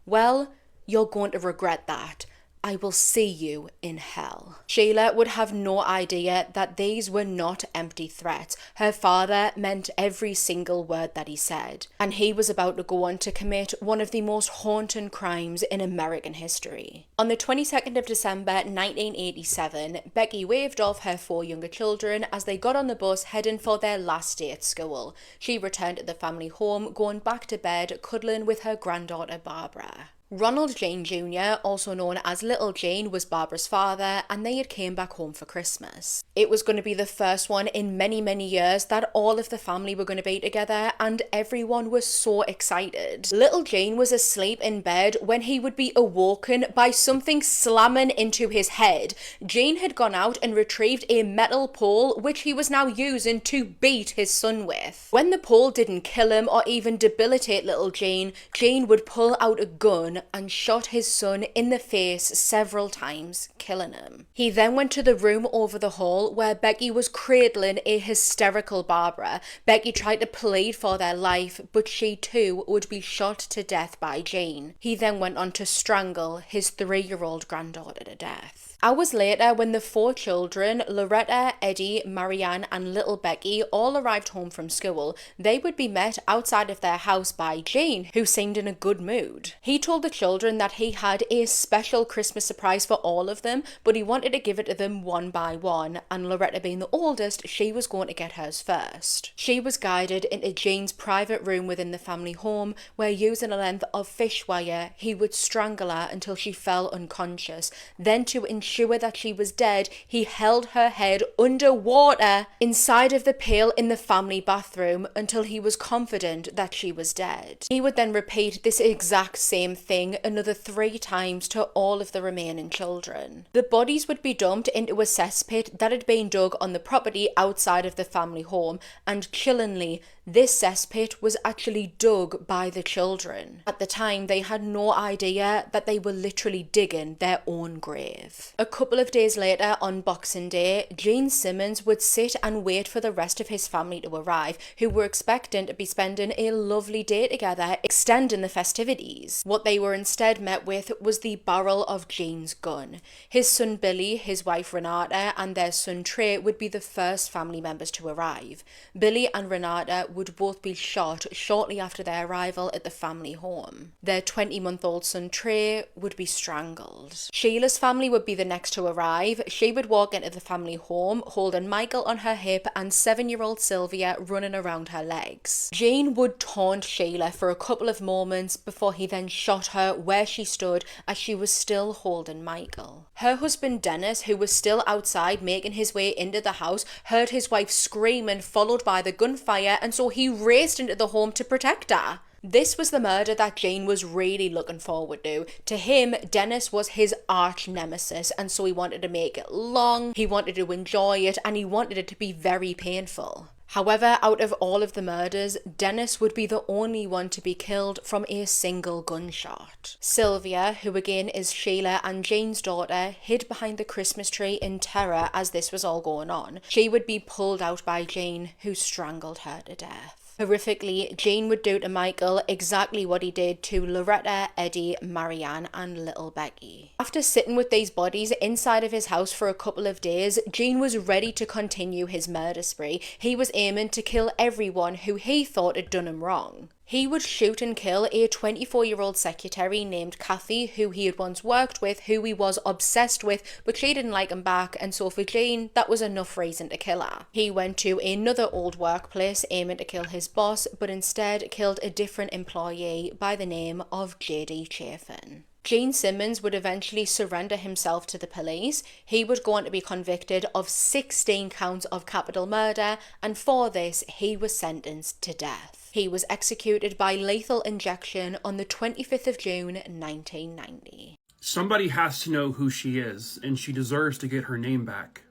Well, you're going to regret that. I will see you in hell." Sheila would have no idea that these were not empty threats. Her father meant every single word that he said, and he was about to go on to commit one of the most haunting crimes in American history. On the 22nd of December 1987, Becky waved off her 4 younger children as they got on the bus heading for their last day at school. She returned to the family home, going back to bed, cuddling with her granddaughter Barbara. Ronald Jane Jr., also known as Little Jane, was Barbara's father, and they had came back home for Christmas. It was going to be the first one in many, many years that all of the family were going to be together, and everyone was so excited. Little Jane was asleep in bed when he would be awoken by something slamming into his head. Jane had gone out and retrieved a metal pole, which he was now using to beat his son with. When the pole didn't kill him or even debilitate Little Jane, Jane would pull out a gun and shot his son in the face several times, killing him. He then went to the room over the hall where Becky was cradling a hysterical Barbara. Becky tried to plead for their life, but she too would be shot to death by Jane. He then went on to strangle his 3-year-old granddaughter to death. Hours later, when the 4 children, Loretta, Eddie, Marianne and little Becky, all arrived home from school, they would be met outside of their house by Jane, who seemed in a good mood. He told the children that he had a special Christmas surprise for all of them, but he wanted to give it to them one by one, and Loretta being the oldest, she was going to get hers first. She was guided into Jane's private room within the family home, where using a length of fish wire, he would strangle her until she fell unconscious. Then, to ensure that she was dead, he held her head underwater inside of the pail in the family bathroom until he was confident that she was dead. He would then repeat this exact same thing another 3 times to all of the remaining children. The bodies would be dumped into a cesspit that had been dug on the property outside of the family home, and chillingly, this cesspit was actually dug by the children. At the time, they had no idea that they were literally digging their own grave. A couple of days later, on Boxing Day, Gene Simmons would sit and wait for the rest of his family to arrive, who were expecting to be spending a lovely day together, extending the festivities. What they were instead met with was the barrel of Gene's gun. His son Billy, his wife Renata, and their son Trey would be the first family members to arrive. Billy and Renata would both be shot shortly after their arrival at the family home. Their 20-month-old son Trey would be strangled. Sheila's family would be the next to arrive. She would walk into the family home holding Michael on her hip and 7-year-old Sylvia running around her legs. Jane would taunt Sheila for a couple of moments before he then shot her where she stood as she was still holding Michael. Her husband Dennis, who was still outside making his way into the house, heard his wife screaming, followed by the gunfire, and so he raced into the home to protect her. This was the murder that Jane was really looking forward to. To him, Dennis was his arch nemesis, and so he wanted to make it long, he wanted to enjoy it, and he wanted it to be very painful. However, out of all of the murders, Dennis would be the only one to be killed from a single gunshot. Sylvia, who again is Sheila and Jane's daughter, hid behind the Christmas tree in terror as this was all going on. She would be pulled out by Jane, who strangled her to death. Horrifically, Jane would do to Michael exactly what he did to Loretta, Eddie, Marianne and little Becky. After sitting with these bodies inside of his house for a couple of days, Jane was ready to continue his murder spree. He was aiming to kill everyone who he thought had done him wrong. He would shoot and kill a 24-year-old secretary named Kathy, who he had once worked with, who he was obsessed with, but she didn't like him back, and so for Jane, that was enough reason to kill her. He went to another old workplace aiming to kill his boss, but instead killed a different employee by the name of J.D. Chafin. Gene Simmons would eventually surrender himself to the police. He would go on to be convicted of 16 counts of capital murder, and for this, he was sentenced to death. He was executed by lethal injection on the 25th of June, 1990. Somebody has to know who she is, and she deserves to get her name back.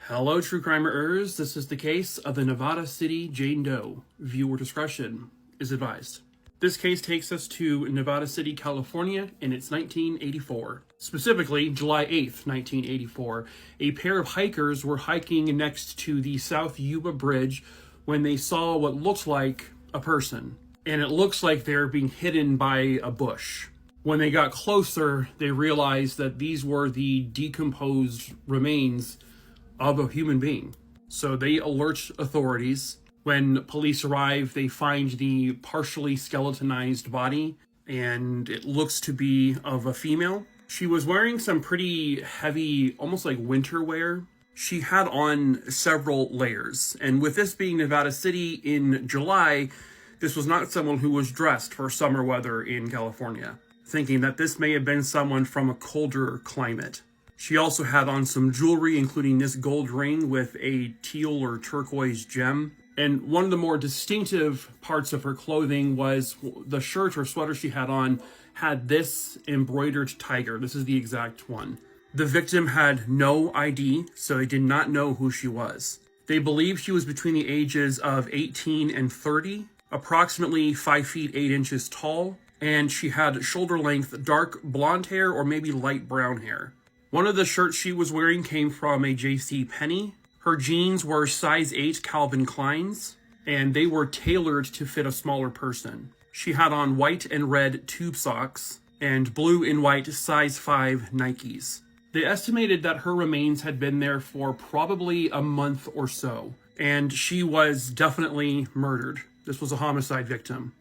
Hello, true crimer-ers. This is the case of the Nevada City Jane Doe. Viewer discretion is advised. This case takes us to Nevada City, California, and it's 1984. Specifically, July 8th, 1984. A pair of hikers were hiking next to the South Yuba Bridge when they saw what looked like a person. And it looks like they're being hidden by a bush. When they got closer, they realized that these were the decomposed remains of a human being. So they alert authorities. When police arrive, they find the partially skeletonized body, and it looks to be of a female. She was wearing some pretty heavy, almost like winter wear. She had on several layers, and with this being Nevada City in July, this was not someone who was dressed for summer weather in California, thinking that this may have been someone from a colder climate. She also had on some jewelry, including this gold ring with a teal or turquoise gem. And one of the more distinctive parts of her clothing was the shirt or sweater she had on had this embroidered tiger. This is the exact one. The victim had no ID, so they did not know who she was. They believe she was between the ages of 18 and 30, approximately 5 feet 8 inches tall, and she had shoulder-length dark blonde hair or maybe light brown hair. One of the shirts she was wearing came from a J.C. Penney. Her jeans were size 8 Calvin Kleins, and they were tailored to fit a smaller person. She had on white and red tube socks and blue and white size 5 Nikes. They estimated that her remains had been there for probably a month or so, and she was definitely murdered. This was a homicide victim.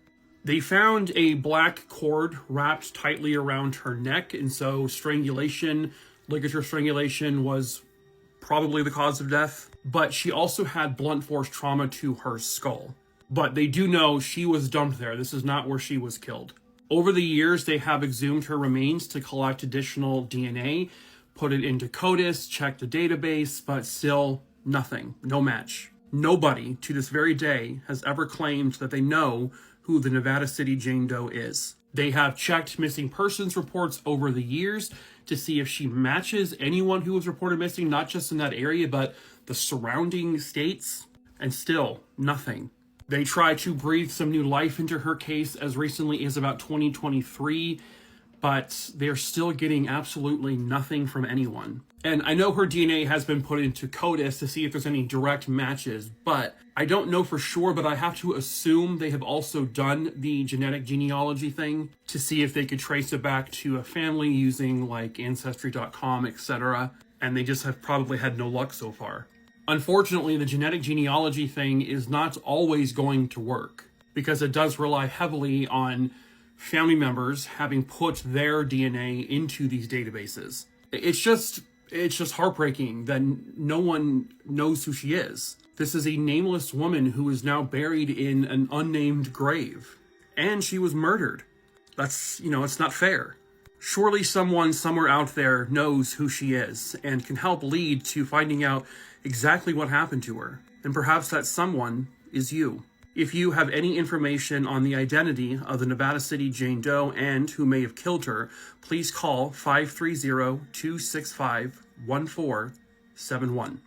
They found a black cord wrapped tightly around her neck, and so strangulation, ligature strangulation, was probably the cause of death, but she also had blunt force trauma to her skull. But they do know she was dumped there. This is not where she was killed. Over the years, they have exhumed her remains to collect additional DNA, put it into CODIS, check the database, but still nothing, no match. Nobody to this very day has ever claimed that they know who the Nevada City Jane Doe is. They have checked missing persons reports over the years to see if she matches anyone who was reported missing, not just in that area, but the surrounding states, and still nothing. They tried to breathe some new life into her case as recently as about 2023, but they're still getting absolutely nothing from anyone. And I know her DNA has been put into CODIS to see if there's any direct matches, but I don't know for sure, but I have to assume they have also done the genetic genealogy thing to see if they could trace it back to a family using like Ancestry.com, etc. And they just have probably had no luck so far. Unfortunately, the genetic genealogy thing is not always going to work because it does rely heavily on family members having put their DNA into these databases. It's just heartbreaking that no one knows who she is. This is a nameless woman who is now buried in an unnamed grave. And she was murdered. That's, it's not fair. Surely someone somewhere out there knows who she is and can help lead to finding out exactly what happened to her. And perhaps that someone is you. If you have any information on the identity of the Nevada City Jane Doe and who may have killed her, please call 530-265-1471.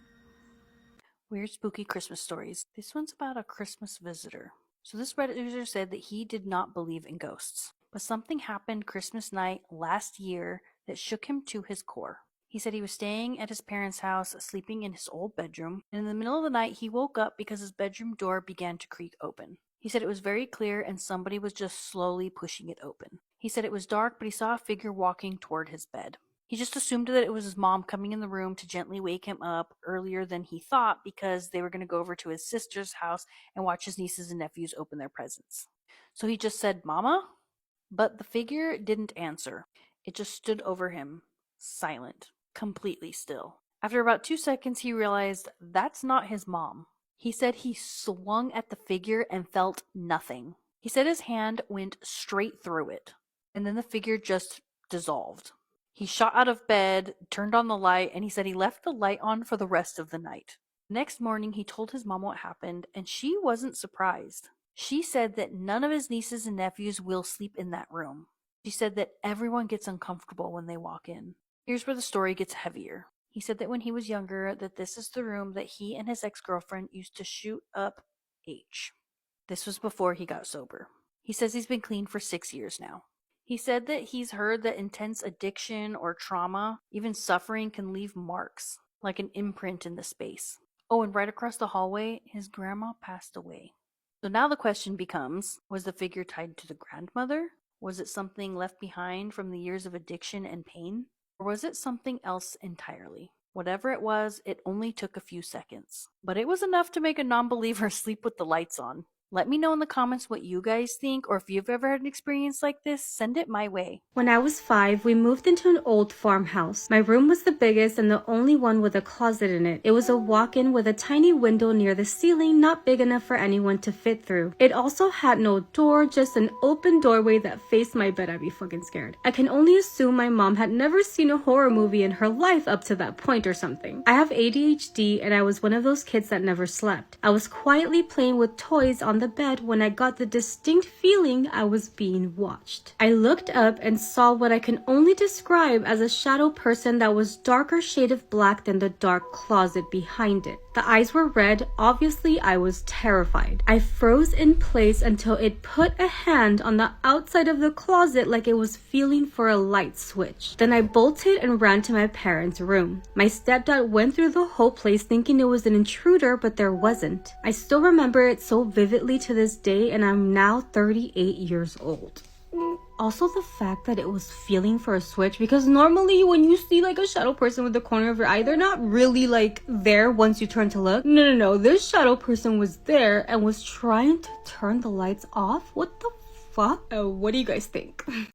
Weird spooky Christmas stories. This one's about a Christmas visitor. So this Reddit user said that he did not believe in ghosts, but something happened Christmas night last year that shook him to his core. He said he was staying at his parents' house, sleeping in his old bedroom, and in the middle of the night he woke up because his bedroom door began to creak open. He said it was very clear and somebody was just slowly pushing it open. He said it was dark, but he saw a figure walking toward his bed. He just assumed that it was his mom coming in the room to gently wake him up earlier than he thought because they were going to go over to his sister's house and watch his nieces and nephews open their presents. So he just said, "Mama?" But the figure didn't answer. It just stood over him, silent, completely still. After about 2 seconds, he realized that's not his mom. He said he swung at the figure and felt nothing. He said his hand went straight through it, and then the figure just dissolved. He shot out of bed, turned on the light, and he said he left the light on for the rest of the night. Next morning, he told his mom what happened, and she wasn't surprised. She said that none of his nieces and nephews will sleep in that room. She said that everyone gets uncomfortable when they walk in. Here's where the story gets heavier. He said that when he was younger, that this is the room that he and his ex-girlfriend used to shoot up H. This was before he got sober. He says he's been clean for 6 years now. He said that he's heard that intense addiction or trauma, even suffering, can leave marks, like an imprint in the space. Oh, and right across the hallway, his grandma passed away. So now the question becomes, was the figure tied to the grandmother? Was it something left behind from the years of addiction and pain? Or was it something else entirely? Whatever it was, it only took a few seconds. But it was enough to make a non-believer sleep with the lights on. Let me know in the comments what you guys think, or if you've ever had an experience like this, send it my way. When I was 5, we moved into an old farmhouse. My room was the biggest and the only one with a closet in it. It was a walk-in with a tiny window near the ceiling, not big enough for anyone to fit through. It also had no door, just an open doorway that faced my bed. I'd be fucking scared. I can only assume my mom had never seen a horror movie in her life up to that point or something. I have ADHD and I was one of those kids that never slept. I was quietly playing with toys on the bed when I got the distinct feeling I was being watched. I looked up and saw what I can only describe as a shadow person that was darker shade of black than the dark closet behind it. The eyes were red. Obviously, I was terrified. I froze in place until it put a hand on the outside of the closet like it was feeling for a light switch. Then I bolted and ran to my parents' room. My stepdad went through the whole place thinking it was an intruder, but there wasn't. I still remember it so vividly to this day, and I'm now 38 years old. Also, the fact that it was feeling for a switch, because normally when you see like a shadow person with the corner of your eye, they're not really like there once you turn to look. No. This shadow person was there and was trying to turn the lights off. What the fuck? What do you guys think?